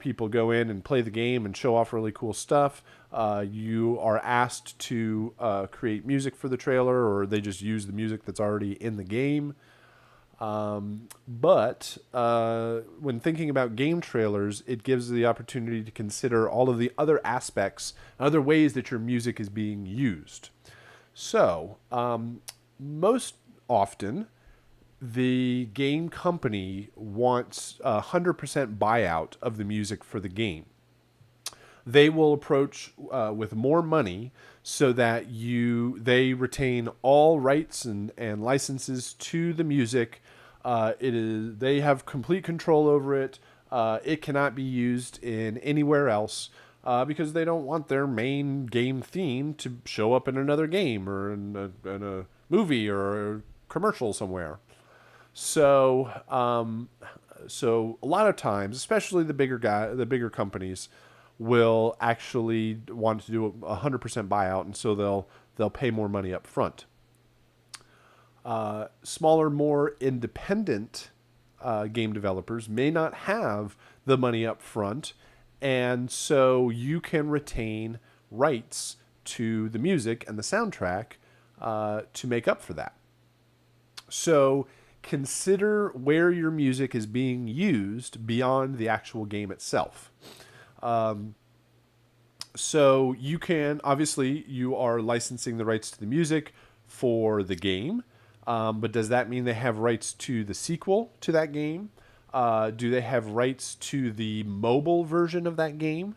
People go in and play the game and show off really cool stuff. You are asked to create music for the trailer, or they just use the music that's already in the game. But when thinking about game trailers, it gives the opportunity to consider all of the other aspects, other ways that your music is being used. So, most often, the game company wants 100% buyout of the music for the game. They will approach with more money so that they retain all rights and licenses to the music. They have complete control over it. It cannot be used in anywhere else because they don't want their main game theme to show up in another game or in a movie or a commercial somewhere. So a lot of times, especially the bigger companies, will actually want to do a 100% buyout, and so they'll pay more money up front. Smaller, more independent game developers may not have the money up front, and so you can retain rights to the music and the soundtrack to make up for that. So consider where your music is being used beyond the actual game itself. So you can, obviously, you are licensing the rights to the music for the game, but does that mean they have rights to the sequel to that game? Do they have rights to the mobile version of that game?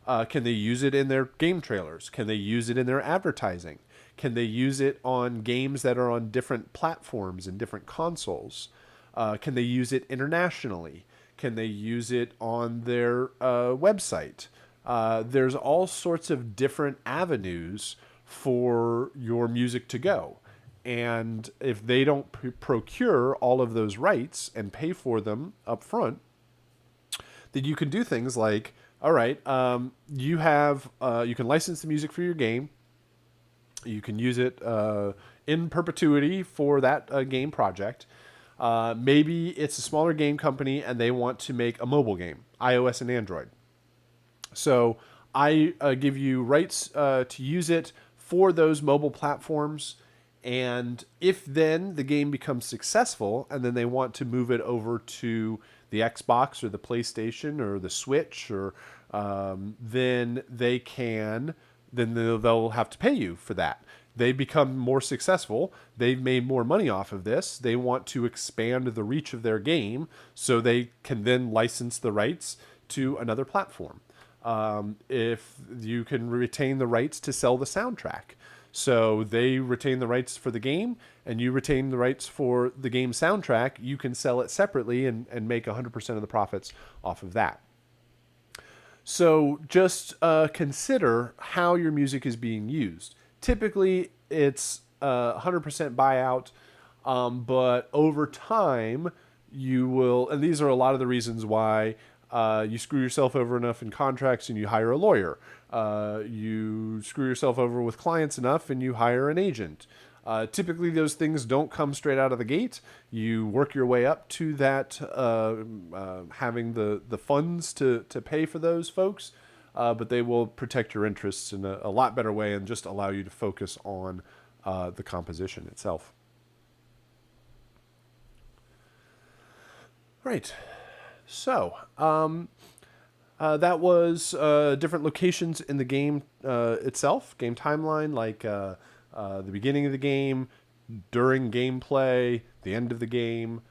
Can they use it in their game trailers? Can they use it in their advertising? Can they use it on games that are on different platforms and different consoles? Can they use it internationally? Can they use it on their website? There's all sorts of different avenues for your music to go. And if they don't procure all of those rights and pay for them up front, then you can do things like, all right, you can license the music for your game. You can use it in perpetuity for that game project. Maybe it's a smaller game company and they want to make a mobile game, iOS and Android. So I give you rights to use it for those mobile platforms. And if then the game becomes successful and then they want to move it over to the Xbox or the PlayStation or the Switch, or then they'll have to pay you for that. They become more successful. They've made more money off of this. They want to expand the reach of their game so they can then license the rights to another platform. If you can retain the rights to sell the soundtrack. So they retain the rights for the game and you retain the rights for the game soundtrack. You can sell it separately and make 100% of the profits off of that. So just consider how your music is being used. Typically, it's 100% buyout, but over time, you will, and these are a lot of the reasons why you screw yourself over enough in contracts and you hire a lawyer. You screw yourself over with clients enough and you hire an agent. Typically, those things don't come straight out of the gate. You work your way up to that, having the funds to pay for those folks, but they will protect your interests in a lot better way and just allow you to focus on the composition itself. Right. So, that was different locations in the game itself, game timeline, like the beginning of the game, during gameplay, the end of the game,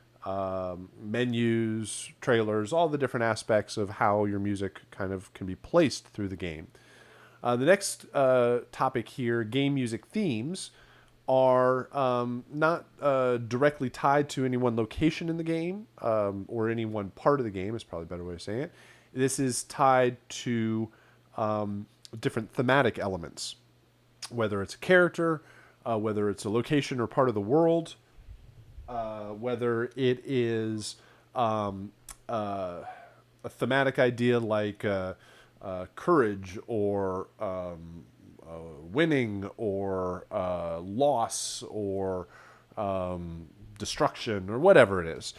menus, trailers, all the different aspects of how your music kind of can be placed through the game. The next topic here, game music themes, are not directly tied to any one location in the game or any one part of the game is probably a better way of saying it. This is tied to different thematic elements, whether it's a character, whether it's a location or part of the world, whether it is a thematic idea like courage or winning or loss or destruction or whatever it is.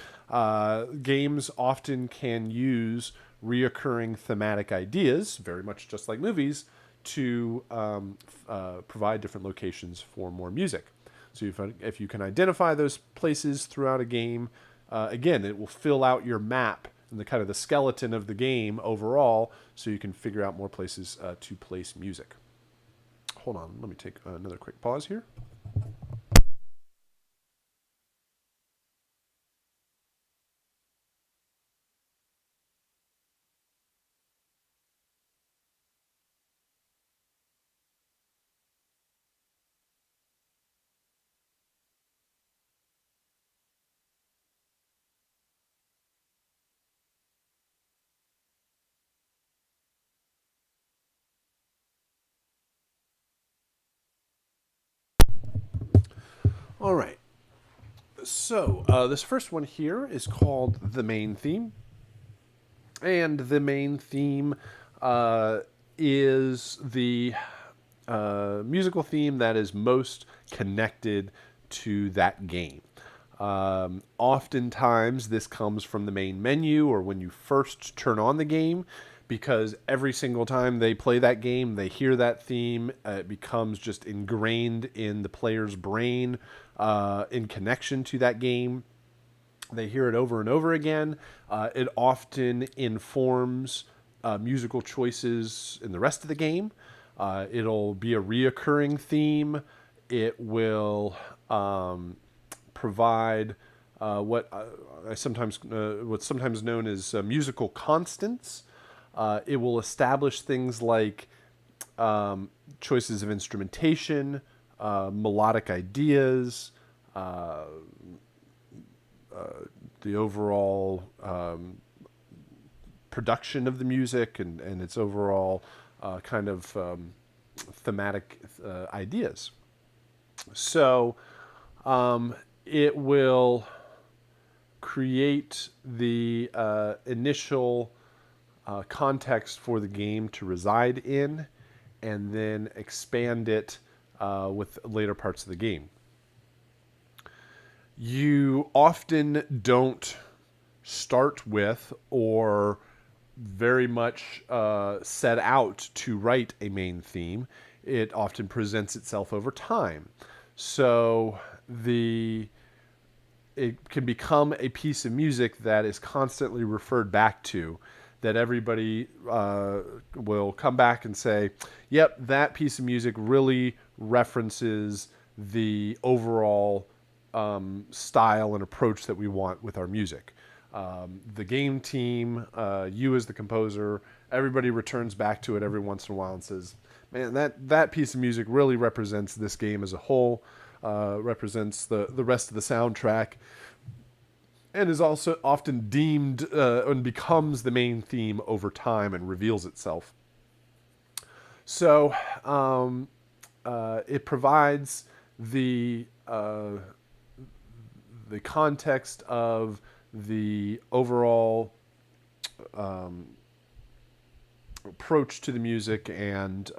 Games often can use reoccurring thematic ideas, very much just like movies, to provide different locations for more music. So if you can identify those places throughout a game, again, it will fill out your map and the kind of the skeleton of the game overall, so you can figure out more places to place music. Hold on, let me take another quick pause here. All right. So this first one here is called The Main Theme. And the main theme is the musical theme that is most connected to that game. Oftentimes, this comes from the main menu or when you first turn on the game, because every single time they play that game, they hear that theme. It becomes just ingrained in the player's brain in connection to that game. They hear it over and over again. It often informs musical choices in the rest of the game. It'll be a reoccurring theme. It will provide what's sometimes known as musical constants. It will establish things like choices of instrumentation, melodic ideas, the overall production of the music and its overall kind of thematic ideas. So it will create the initial context for the game to reside in, and then expand it with later parts of the game. You often don't start with or very much set out to write a main theme. It often presents itself over time. So it can become a piece of music that is constantly referred back to, that everybody will come back and say, yep, that piece of music really references the overall style and approach that we want with our music. The game team, you as the composer, everybody returns back to it every once in a while and says, man, that piece of music really represents this game as a whole, represents the rest of the soundtrack, and is also often deemed and becomes the main theme over time and reveals itself. So it provides the context of the overall approach to the music, and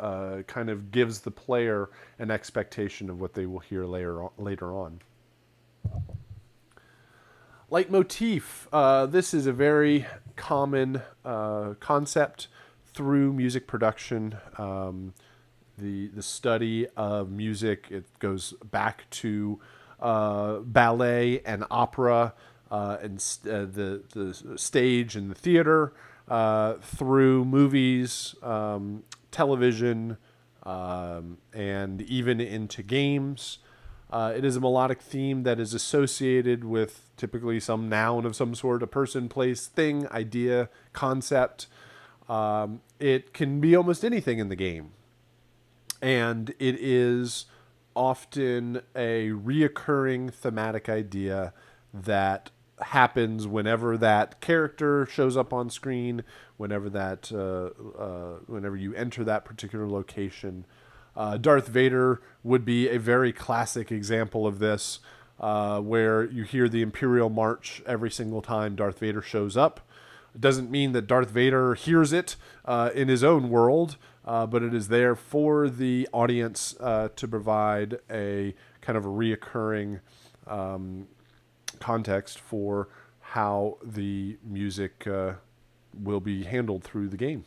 kind of gives the player an expectation of what they will hear later on. Leitmotif. This is a very common concept through music production. The study of music, it goes back to ballet and opera, and the stage and the theater, through movies, television, and even into games. It is a melodic theme that is associated with typically some noun of some sort, a person, place, thing, idea, concept. It can be almost anything in the game. And it is often a reoccurring thematic idea that happens whenever that character shows up on screen, whenever you enter that particular location. Darth Vader would be a very classic example of this, where you hear the Imperial March every single time Darth Vader shows up. It doesn't mean that Darth Vader hears it in his own world, but it is there for the audience to provide a kind of a reoccurring context for how the music will be handled through the game.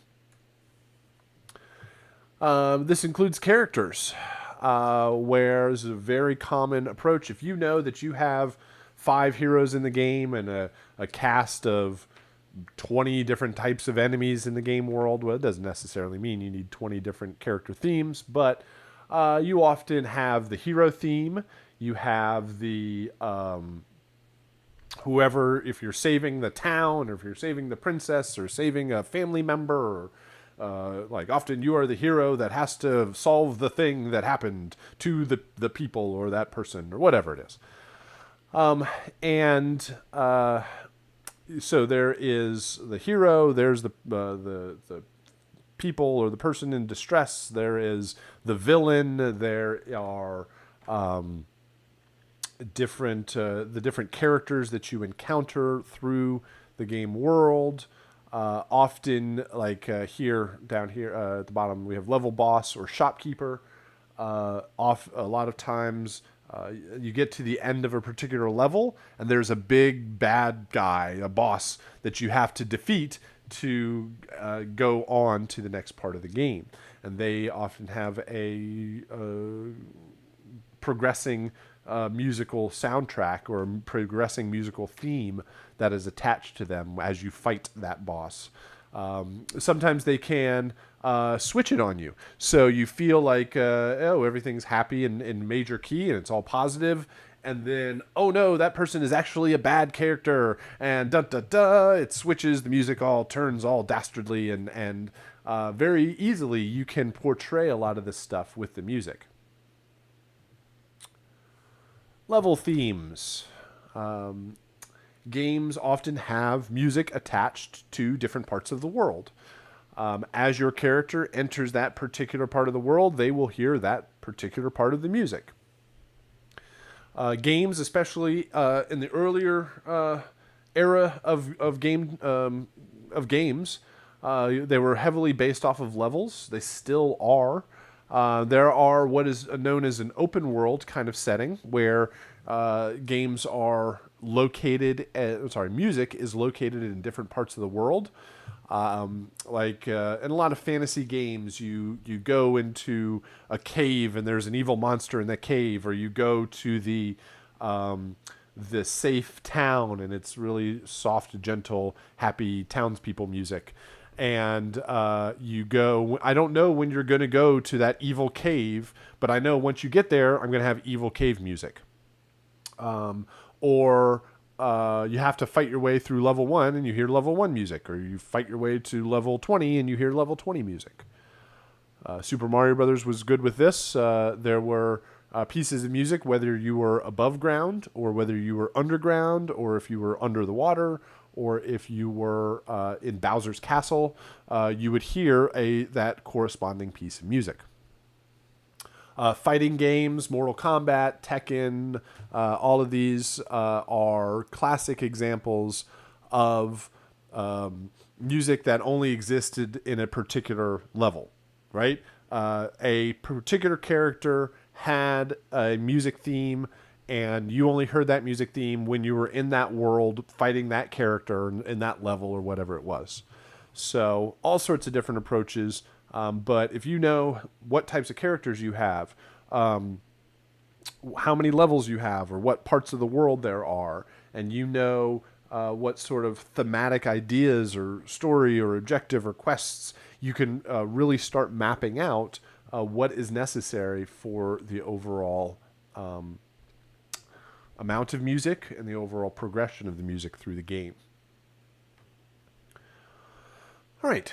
This includes characters. where this is a very common approach. If you know that you have 5 heroes in the game and a cast of 20 different types of enemies in the game world, well, it doesn't necessarily mean you need 20 different character themes, but you often have the hero theme. You have the whoever, if you're saving the town, or if you're saving the princess, or saving a family member, or like often you are the hero that has to solve the thing that happened to the people or that person or whatever it is. And so there is the hero, there's the people or the person in distress, there is the villain, there are the different characters that you encounter through the game world. Often, like down here at the bottom, we have level boss or shopkeeper. A lot of times, you get to the end of a particular level, and there's a big bad guy, a boss that you have to defeat to go on to the next part of the game. And they often have a progressing musical soundtrack or progressing musical theme that is attached to them as you fight that boss. Sometimes they can switch it on you, so you feel like everything's happy and in major key and it's all positive, and then oh no, that person is actually a bad character, and da da da, it switches, the music all turns all dastardly, and very easily you can portray a lot of this stuff with the music. Level themes. Games often have music attached to different parts of the world. As your character enters that particular part of the world, they will hear that particular part of the music. Games, especially in the earlier era of games, they were heavily based off of levels. They still are. There are what is known as an open world kind of setting where games are located. Music is located in different parts of the world. Like in a lot of fantasy games, you go into a cave and there's an evil monster in that cave, or you go to the safe town and it's really soft, gentle, happy townspeople music. And you go, I don't know when you're going to go to that evil cave, but I know once you get there, I'm going to have evil cave music. Or you have to fight your way through level 1 and you hear level 1 music, or you fight your way to level 20 and you hear level 20 music. Super Mario Brothers was good with this. There were pieces of music, whether you were above ground or whether you were underground, or if you were under the water, or if you were in Bowser's Castle, you would hear that corresponding piece of music. Fighting games, Mortal Kombat, Tekken, all of these are classic examples of music that only existed in a particular level, right? A particular character had a music theme, and you only heard that music theme when you were in that world fighting that character in that level or whatever it was. So all sorts of different approaches. But if you know what types of characters you have, how many levels you have, or what parts of the world there are, and you know what sort of thematic ideas or story or objective or quests, you can really start mapping out what is necessary for the overall amount of music and the overall progression of the music through the game. All right.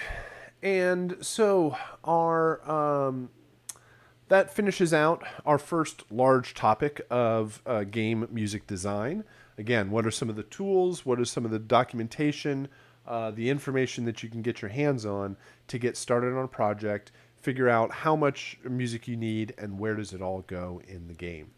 And so that finishes out our first large topic of game music design. Again, what are some of the tools? What are some of the documentation, the information that you can get your hands on to get started on a project, figure out how much music you need, and where does it all go in the game.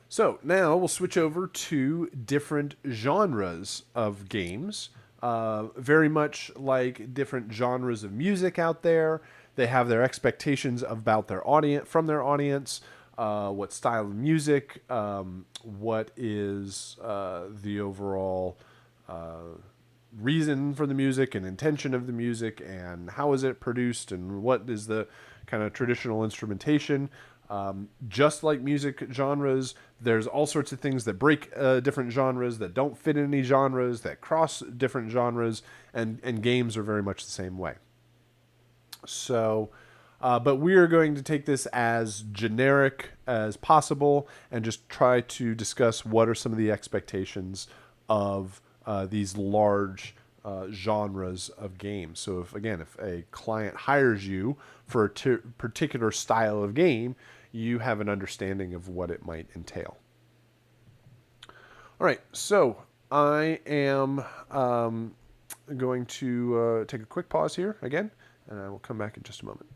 So now we'll switch over to different genres of games. Very much like different genres of music out there, they have their expectations about their audience, from their audience, what style of music, what is the overall reason for the music and intention of the music and how is it produced and what is the kind of traditional instrumentation. Just like music genres, there's all sorts of things that break different genres, that don't fit in any genres, that cross different genres, and games are very much the same way. So, but we are going to take this as generic as possible and just try to discuss what are some of the expectations of these large genres of games. So, if a client hires you for a particular style of game, you have an understanding of what it might entail. All right, so I am going to take a quick pause here again, and I will come back in just a moment.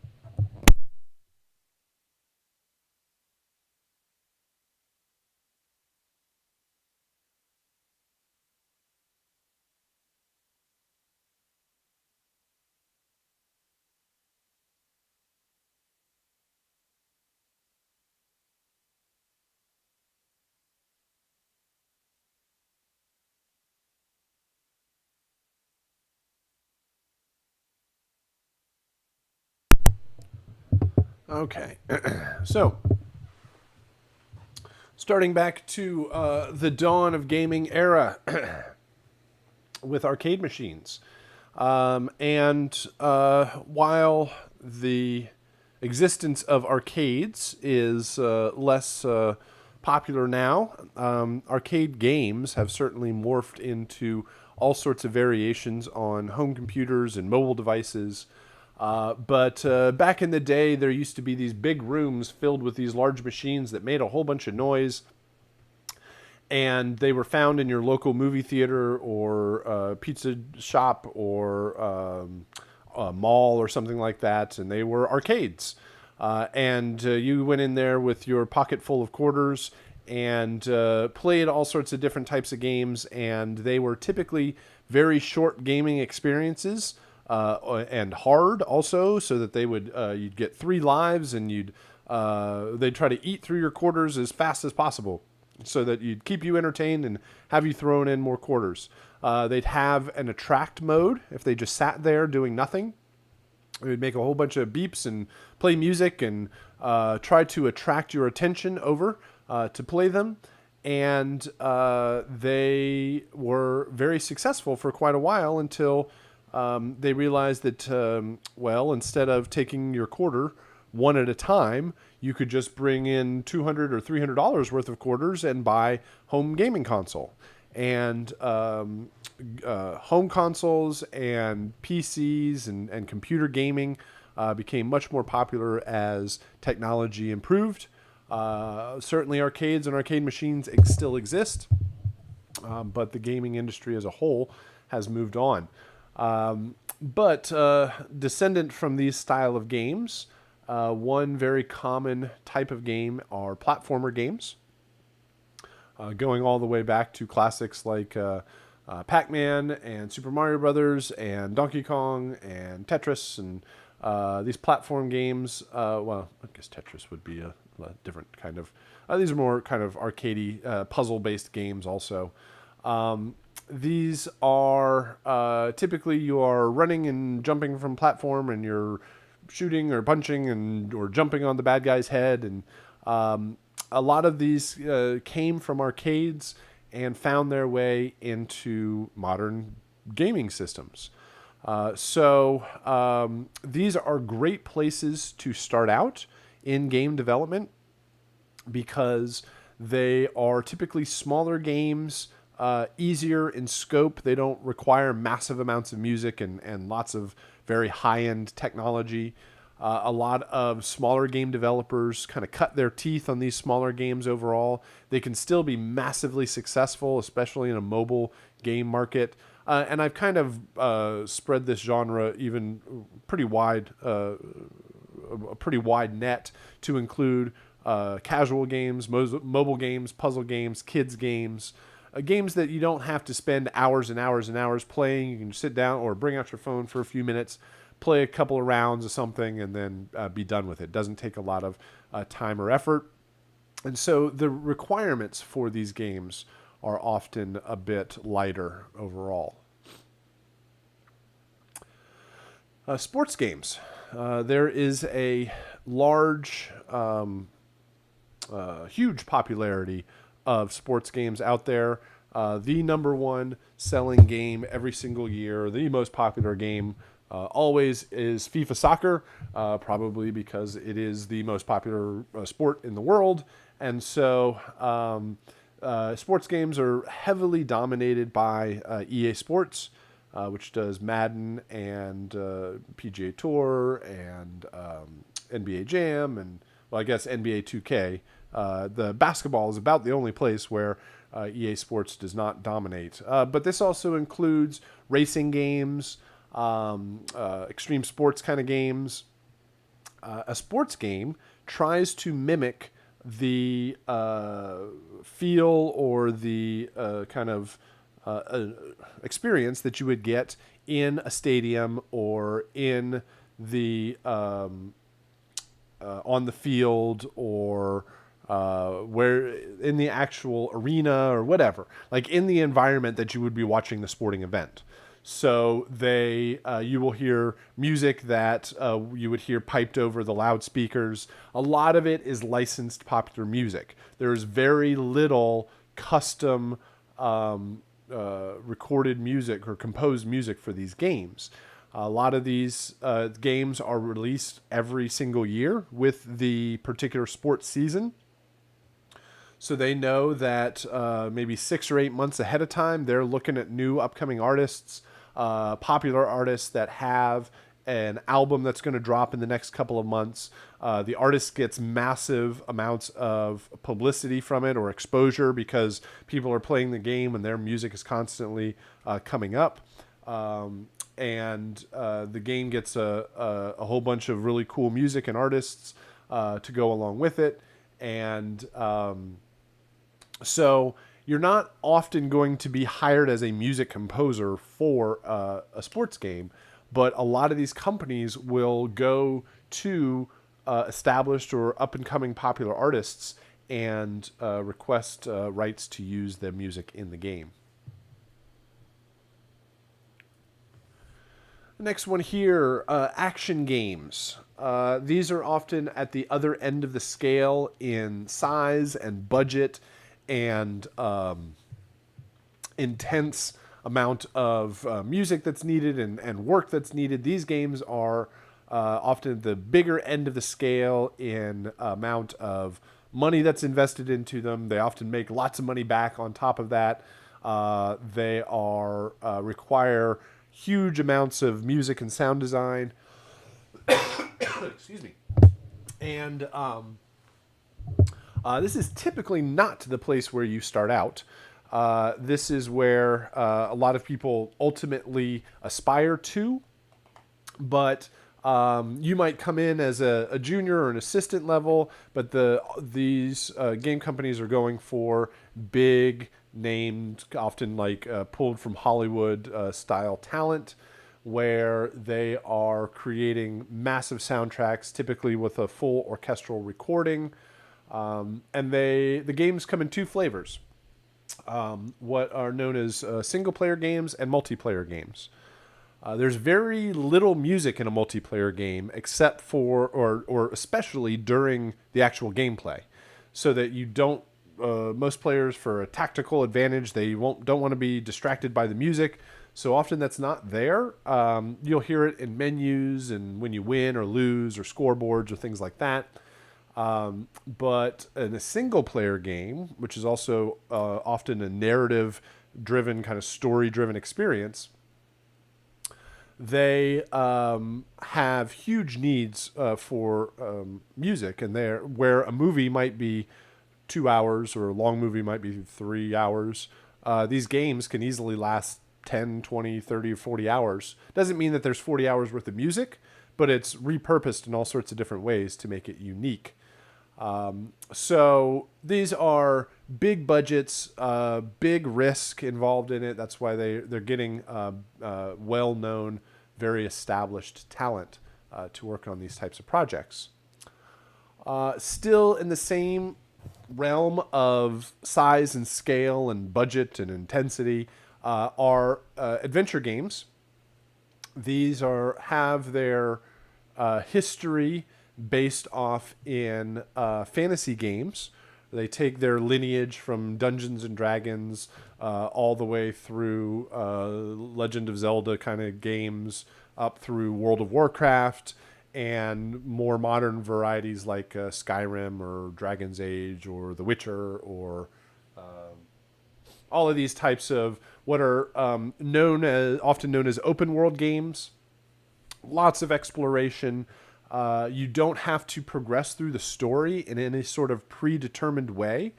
Okay, so starting back to the dawn of gaming era with arcade machines. And while the existence of arcades is less popular now, arcade games have certainly morphed into all sorts of variations on home computers and mobile devices. But back in the day, there used to be these big rooms filled with these large machines that made a whole bunch of noise, and they were found in your local movie theater or pizza shop or a mall or something like that, and they were arcades. And you went in there with your pocket full of quarters and played all sorts of different types of games, and they were typically very short gaming experiences. And hard also, so that they would you'd get 3 lives, and they'd try to eat through your quarters as fast as possible, so that you'd keep you entertained and have you thrown in more quarters. They'd have an attract mode if they just sat there doing nothing. It would make a whole bunch of beeps and play music and try to attract your attention over to play them. And they were very successful for quite a while until they realized that, instead of taking your quarter one at a time, you could just bring in $200 or $300 worth of quarters and buy home gaming console. And home consoles and PCs and computer gaming became much more popular as technology improved. Certainly arcades and arcade machines still exist, but the gaming industry as a whole has moved on. But descendant from these style of games, one very common type of game are platformer games, going all the way back to classics like Pac-Man and Super Mario Brothers and Donkey Kong and Tetris and these platform games. I guess Tetris would be a different kind of. These are more kind of arcadey, puzzle-based games also. These are typically you are running and jumping from platform, and you're shooting or punching or jumping on the bad guy's head. And a lot of these came from arcades and found their way into modern gaming systems. So these are great places to start out in game development because they are typically smaller games, easier in scope. They don't require massive amounts of music and lots of very high-end technology. A lot of smaller game developers kind of cut their teeth on these smaller games overall. They can still be massively successful, especially in a mobile game market. And I've kind of spread this genre even pretty wide, a pretty wide net to include casual games, mobile games, puzzle games, kids games, games that you don't have to spend hours and hours and hours playing. You can sit down or bring out your phone for a few minutes, play a couple of rounds of something, and then be done with it. It doesn't take a lot of time or effort. And so the requirements for these games are often a bit lighter overall. Sports games. There is a large, huge popularity of sports games out there. The number one selling game every single year, the most popular game always is FIFA Soccer, probably because it is the most popular sport in the world. And so sports games are heavily dominated by EA Sports, which does Madden and PGA Tour and NBA Jam and, well, I guess NBA 2K. The basketball is about the only place where EA Sports does not dominate. But this also includes racing games, extreme sports kind of games. A sports game tries to mimic the feel or the kind of experience that you would get in a stadium or in the on the field or where in the actual arena or whatever, like in the environment that you would be watching the sporting event. So you will hear music that you would hear piped over the loudspeakers. A lot of it is licensed popular music. There's very little custom recorded music or composed music for these games. A lot of these games are released every single year with the particular sports season. So they know that maybe 6 or 8 months ahead of time, they're looking at new upcoming artists, popular artists that have an album that's going to drop in the next couple of months. The artist gets massive amounts of publicity from it or exposure because people are playing the game and their music is constantly coming up. And the game gets a whole bunch of really cool music and artists to go along with it. And so you're not often going to be hired as a music composer for a sports game, but a lot of these companies will go to established or up-and-coming popular artists and request rights to use their music in the game. The next one here, action games. These are often at the other end of the scale in size and budget and intense amount of music that's needed and work that's needed. These games are often at the bigger end of the scale in amount of money that's invested into them. They often make lots of money back on top of that. They are require huge amounts of music and sound design. Excuse me. And this is typically not the place where you start out. This is where a lot of people ultimately aspire to, but you might come in as a junior or an assistant level, but these game companies are going for big named, often like pulled from Hollywood style talent, where they are creating massive soundtracks, typically with a full orchestral recording. And the games come in two flavors, what are known as single-player games and multiplayer games. There's very little music in a multiplayer game except for, or especially during the actual gameplay, so that you don't, most players, for a tactical advantage, they don't want to be distracted by the music. So often that's not there. You'll hear it in menus and when you win or lose or scoreboards or things like that. But in a single-player game, which is also often a narrative-driven, kind of story-driven experience, they have huge needs for music. And where a movie might be 2 hours or a long movie might be 3 hours, these games can easily last 10, 20, 30, or 40 hours. Doesn't mean that there's 40 hours worth of music, but it's repurposed in all sorts of different ways to make it unique. So these are big budgets, big risk involved in it. That's why they're getting well-known, very established talent to work on these types of projects. Still in the same realm of size and scale and budget and intensity are adventure games. These have their history based off in fantasy games. They take their lineage from Dungeons and Dragons all the way through Legend of Zelda kind of games, up through World of Warcraft, and more modern varieties like Skyrim or Dragon's Age or The Witcher, or all of these types of what are often known as open world games. Lots of exploration. You don't have to progress through the story in any sort of predetermined way,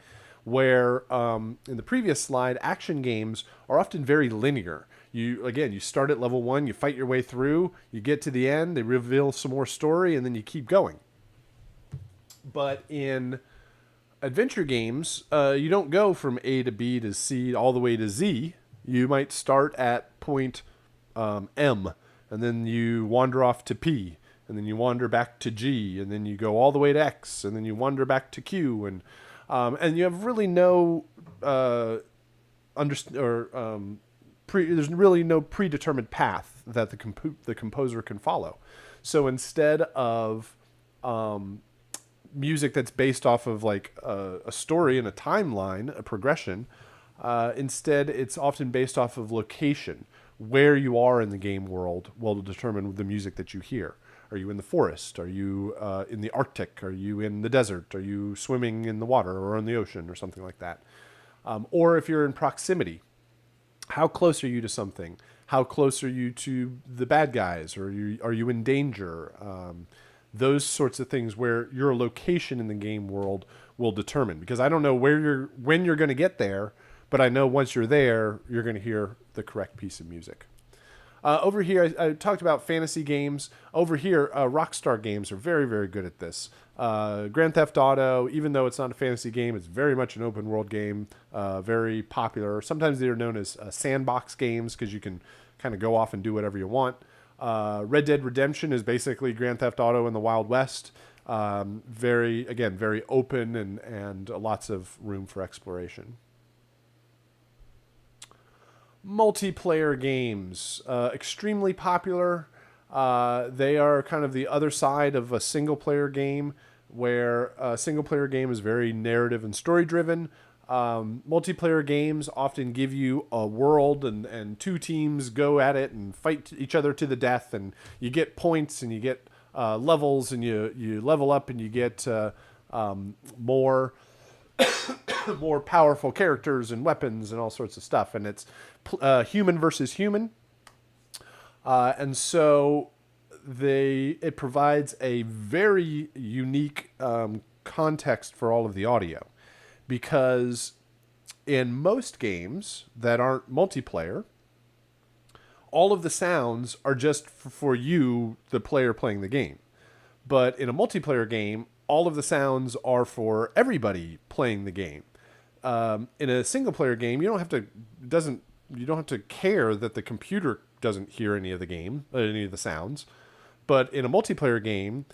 where in the previous slide, action games are often very linear. You start at level 1, you fight your way through, you get to the end, they reveal some more story, and then you keep going. But in adventure games, you don't go from A to B to C all the way to Z. You might start at point M, and then you wander off to P, and then you wander back to G, and then you go all the way to X, and then you wander back to Q, and you have really no there's really no predetermined path that the composer can follow. So instead of music that's based off of like a story and a timeline, a progression, instead it's often based off of location. Where you are in the game world will determine the music that you hear. Are you in the forest? Are you in the Arctic? Are you in the desert? Are you swimming in the water or in the ocean or something like that? Or if you're in proximity, how close are you to something? How close are you to the bad guys? Or are you in danger? Those sorts of things where your location in the game world will determine. Because I don't know when you're going to get there, but I know once you're there, you're going to hear the correct piece of music. Over here, I talked about fantasy games. Over here, Rockstar games are very, very good at this. Grand Theft Auto, even though it's not a fantasy game, it's very much an open world game, very popular. Sometimes they're known as sandbox games because you can kind of go off and do whatever you want. Red Dead Redemption is basically Grand Theft Auto in the Wild West. Very open and lots of room for exploration. Multiplayer games, extremely popular. They are kind of the other side of a single player game, where a single player game is very narrative and story driven. Multiplayer games often give you a world and two teams go at it and fight each other to the death, and you get points and you get levels, and you level up and you get more more powerful characters and weapons and all sorts of stuff, and it's human versus human, and so it provides a very unique context for all of the audio, because in most games that aren't multiplayer, all of the sounds are just for you, the player playing the game. But in a multiplayer game, all of the sounds are for everybody playing the game. In a single player game, you don't have to care that the computer doesn't hear any of the sounds. But in a multiplayer game,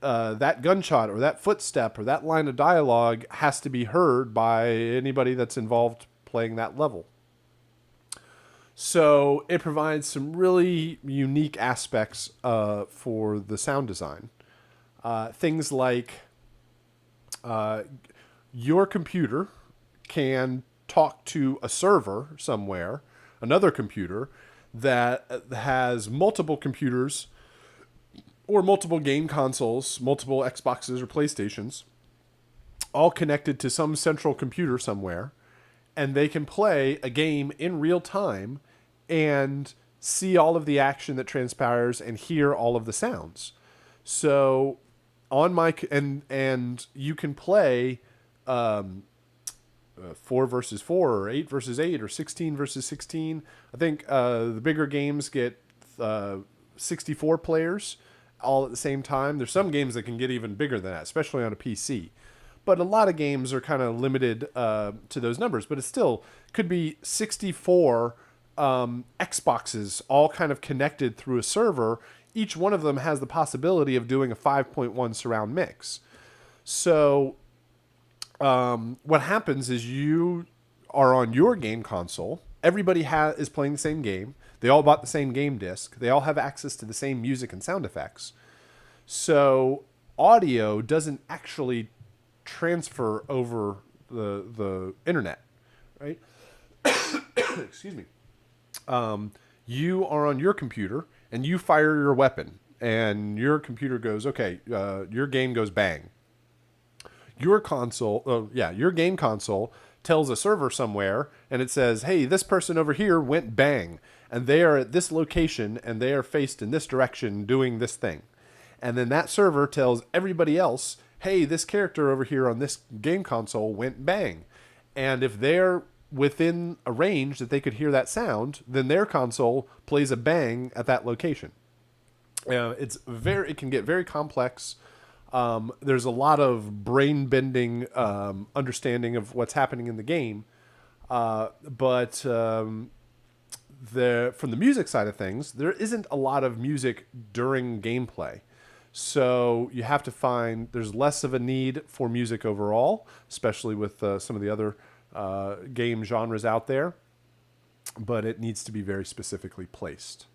that gunshot or that footstep or that line of dialogue has to be heard by anybody that's involved playing that level. So it provides some really unique aspects for the sound design. Things like your computer can talk to a server somewhere, another computer that has multiple computers or multiple game consoles, multiple Xboxes or PlayStations, all connected to some central computer somewhere, and they can play a game in real time and see all of the action that transpires and hear all of the sounds. So on my and you can play 4 versus 4 or 8 versus 8 or 16 versus 16. I think the bigger games get 64 players all at the same time. There's some games that can get even bigger than that, especially on a PC. But a lot of games are kind of limited to those numbers. But it still could be 64 Xboxes all kind of connected through a server. Each one of them has the possibility of doing a 5.1 surround mix. So what happens is you are on your game console. Everybody is playing the same game. They all bought the same game disc. They all have access to the same music and sound effects. So audio doesn't actually transfer over the internet, right? Excuse me. You are on your computer and you fire your weapon, and your computer goes, okay, your game goes bang. Your your game console tells a server somewhere, and it says, hey, this person over here went bang, and they are at this location, and they are faced in this direction doing this thing. And then that server tells everybody else, hey, this character over here on this game console went bang. And if they're within a range that they could hear that sound, then their console plays a bang at that location. It can get very complex. There's a lot of brain-bending understanding of what's happening in the game. But from the music side of things, there isn't a lot of music during gameplay. So you have to find there's less of a need for music overall, especially with some of the other game genres out there. But it needs to be very specifically placed.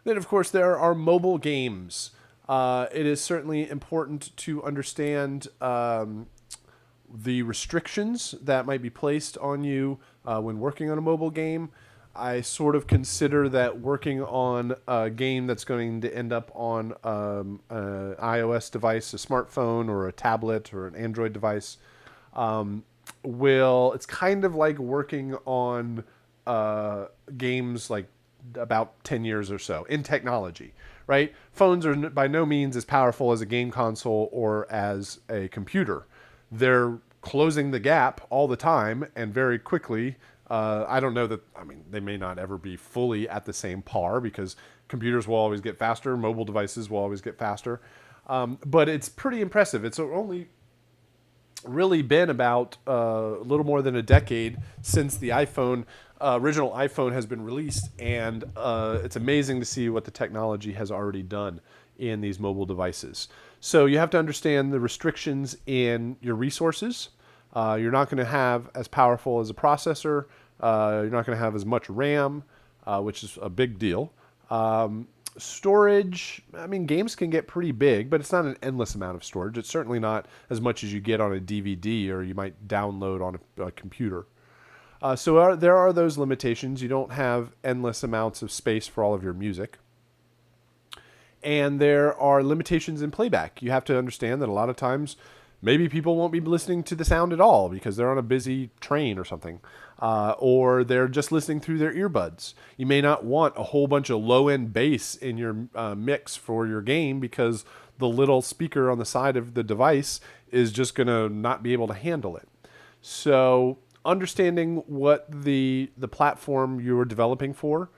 Then, of course, there are mobile games. It is certainly important to understand the restrictions that might be placed on you when working on a mobile game. I sort of consider that working on a game that's going to end up on an iOS device, a smartphone, or a tablet, or an Android device, it's kind of like working on games like about 10 years or so in technology, right? Phones are by no means as powerful as a game console or as a computer. They're closing the gap all the time and very quickly. I don't know that, they may not ever be fully at the same par because computers will always get faster, mobile devices will always get faster. But it's pretty impressive. It's only really been about a little more than a decade since the original iPhone has been released, and it's amazing to see what the technology has already done in these mobile devices. So you have to understand the restrictions in your resources. You're not going to have as powerful as a processor. You're not going to have as much RAM, which is a big deal. Storage, games can get pretty big, but it's not an endless amount of storage. It's certainly not as much as you get on a DVD or you might download on a computer. So there are those limitations. You don't have endless amounts of space for all of your music. And there are limitations in playback. You have to understand that a lot of times maybe people won't be listening to the sound at all because they're on a busy train or something. Or they're just listening through their earbuds. You may not want a whole bunch of low-end bass in your mix for your game because the little speaker on the side of the device is just going to not be able to handle it. So understanding what the platform you are developing for,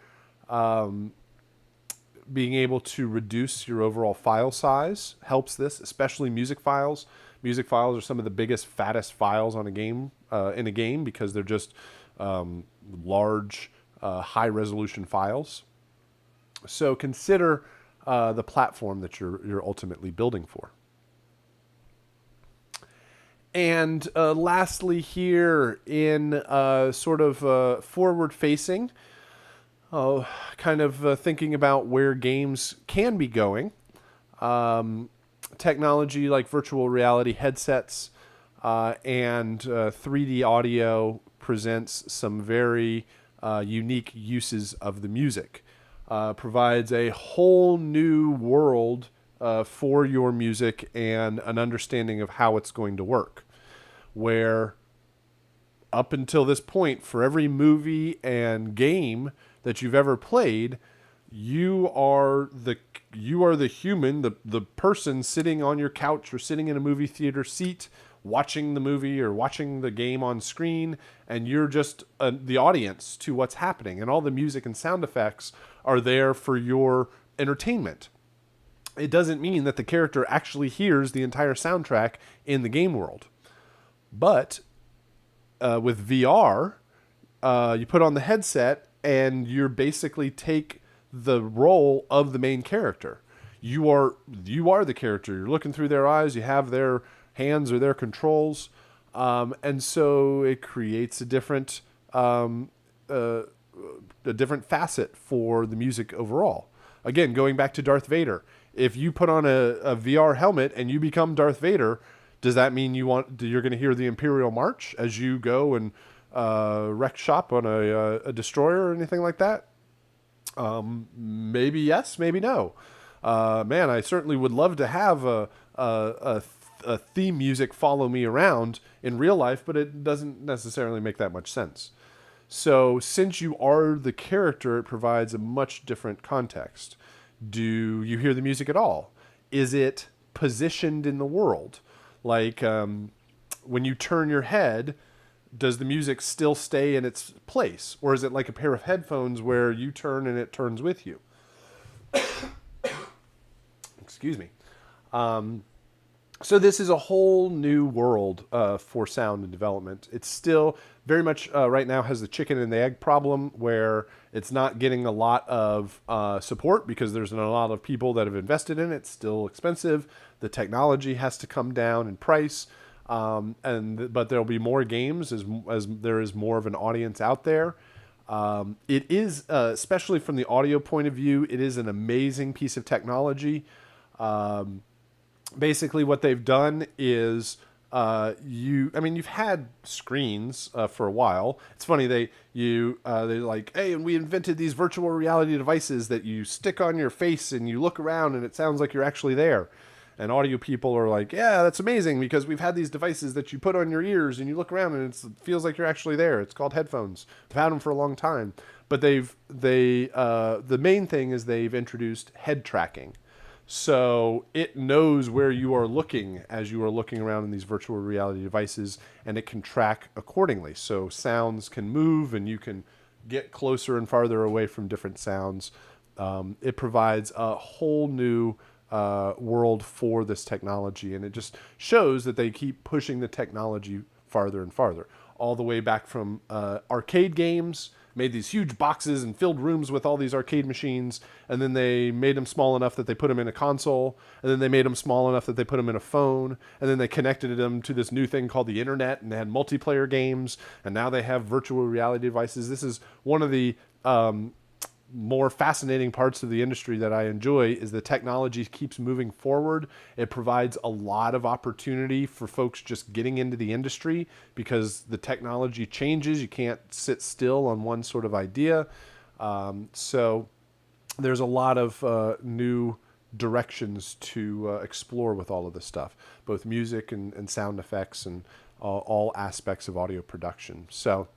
being able to reduce your overall file size helps this, especially music files. Music files are some of the biggest, fattest files on a game in a game because they're just large, high-resolution files. So consider the platform that you're ultimately building for. And lastly, here in sort of forward-facing, kind of thinking about where games can be going. Technology like virtual reality headsets and 3D audio presents some very unique uses of the music. Provides a whole new world for your music and an understanding of how it's going to work. Where up until this point, for every movie and game that you've ever played, you are the human, the person sitting on your couch or sitting in a movie theater seat watching the movie or watching the game on screen, and you're just the audience to what's happening, and all the music and sound effects are there for your entertainment. It doesn't mean that the character actually hears the entire soundtrack in the game world. But with VR, you put on the headset and you basically take the role of the main character. You are the character. You're looking through their eyes. You have their hands or their controls. And so it creates a different a different facet for the music overall. Again, going back to Darth Vader, if you put on a VR helmet and you become Darth Vader, does that mean you're going to hear the Imperial March as you go and wreck shop on a destroyer or anything like that? Maybe yes, maybe no. Man, I certainly would love to have a theme music follow me around in real life, but it doesn't necessarily make that much sense. So since you are the character, it provides a much different context. Do you hear the music at all? Is it positioned in the world? Like when you turn your head, does the music still stay in its place? Or is it like a pair of headphones where you turn and it turns with you? Excuse me. So this is a whole new world for sound and development. It's still very much right now has the chicken and the egg problem where it's not getting a lot of support because there's not a lot of people that have invested in it. It's still expensive. The technology has to come down in price. But there'll be more games as there is more of an audience out there. It is, especially from the audio point of view, it is an amazing piece of technology. Basically what they've done is you've had screens for a while. It's funny, they're like, hey, and we invented these virtual reality devices that you stick on your face and you look around and it sounds like you're actually there. And audio people are like, yeah, that's amazing because we've had these devices that you put on your ears and you look around and it feels like you're actually there. It's called headphones. We've had them for a long time. But the main thing is they've introduced head tracking. So it knows where you are looking as you are looking around in these virtual reality devices, and it can track accordingly. So sounds can move and you can get closer and farther away from different sounds. It provides a whole new world for this technology, and it just shows that they keep pushing the technology farther and farther, all the way back from arcade games, made these huge boxes and filled rooms with all these arcade machines, and then they made them small enough that they put them in a console, and then they made them small enough that they put them in a phone, and then they connected them to this new thing called the internet, and they had multiplayer games, and now they have virtual reality devices. This is one of the more fascinating parts of the industry that I enjoy is the technology keeps moving forward. It provides a lot of opportunity for folks just getting into the industry because the technology changes. You can't sit still on one sort of idea. So there's a lot of new directions to explore with all of this stuff, both music and sound effects and all aspects of audio production. So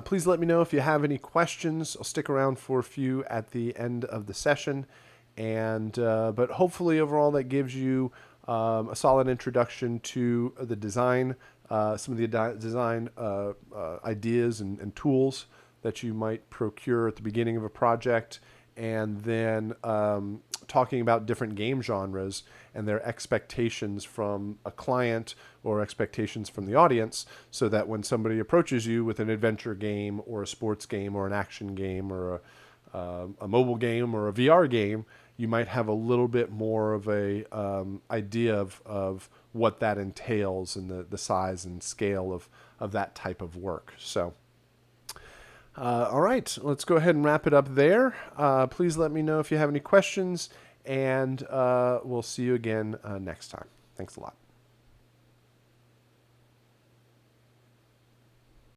please let me know if you have any questions. I'll stick around for a few at the end of the session. But hopefully overall that gives you a solid introduction to the design, some of the design ideas and tools that you might procure at the beginning of a project, and then talking about different game genres and their expectations from a client or expectations from the audience, so that when somebody approaches you with an adventure game or a sports game or an action game or a mobile game or a VR game, you might have a little bit more of a idea of what that entails and the size and scale of that type of work. So all right, let's go ahead and wrap it up there. Please let me know if you have any questions, and we'll see you again next time. Thanks a lot.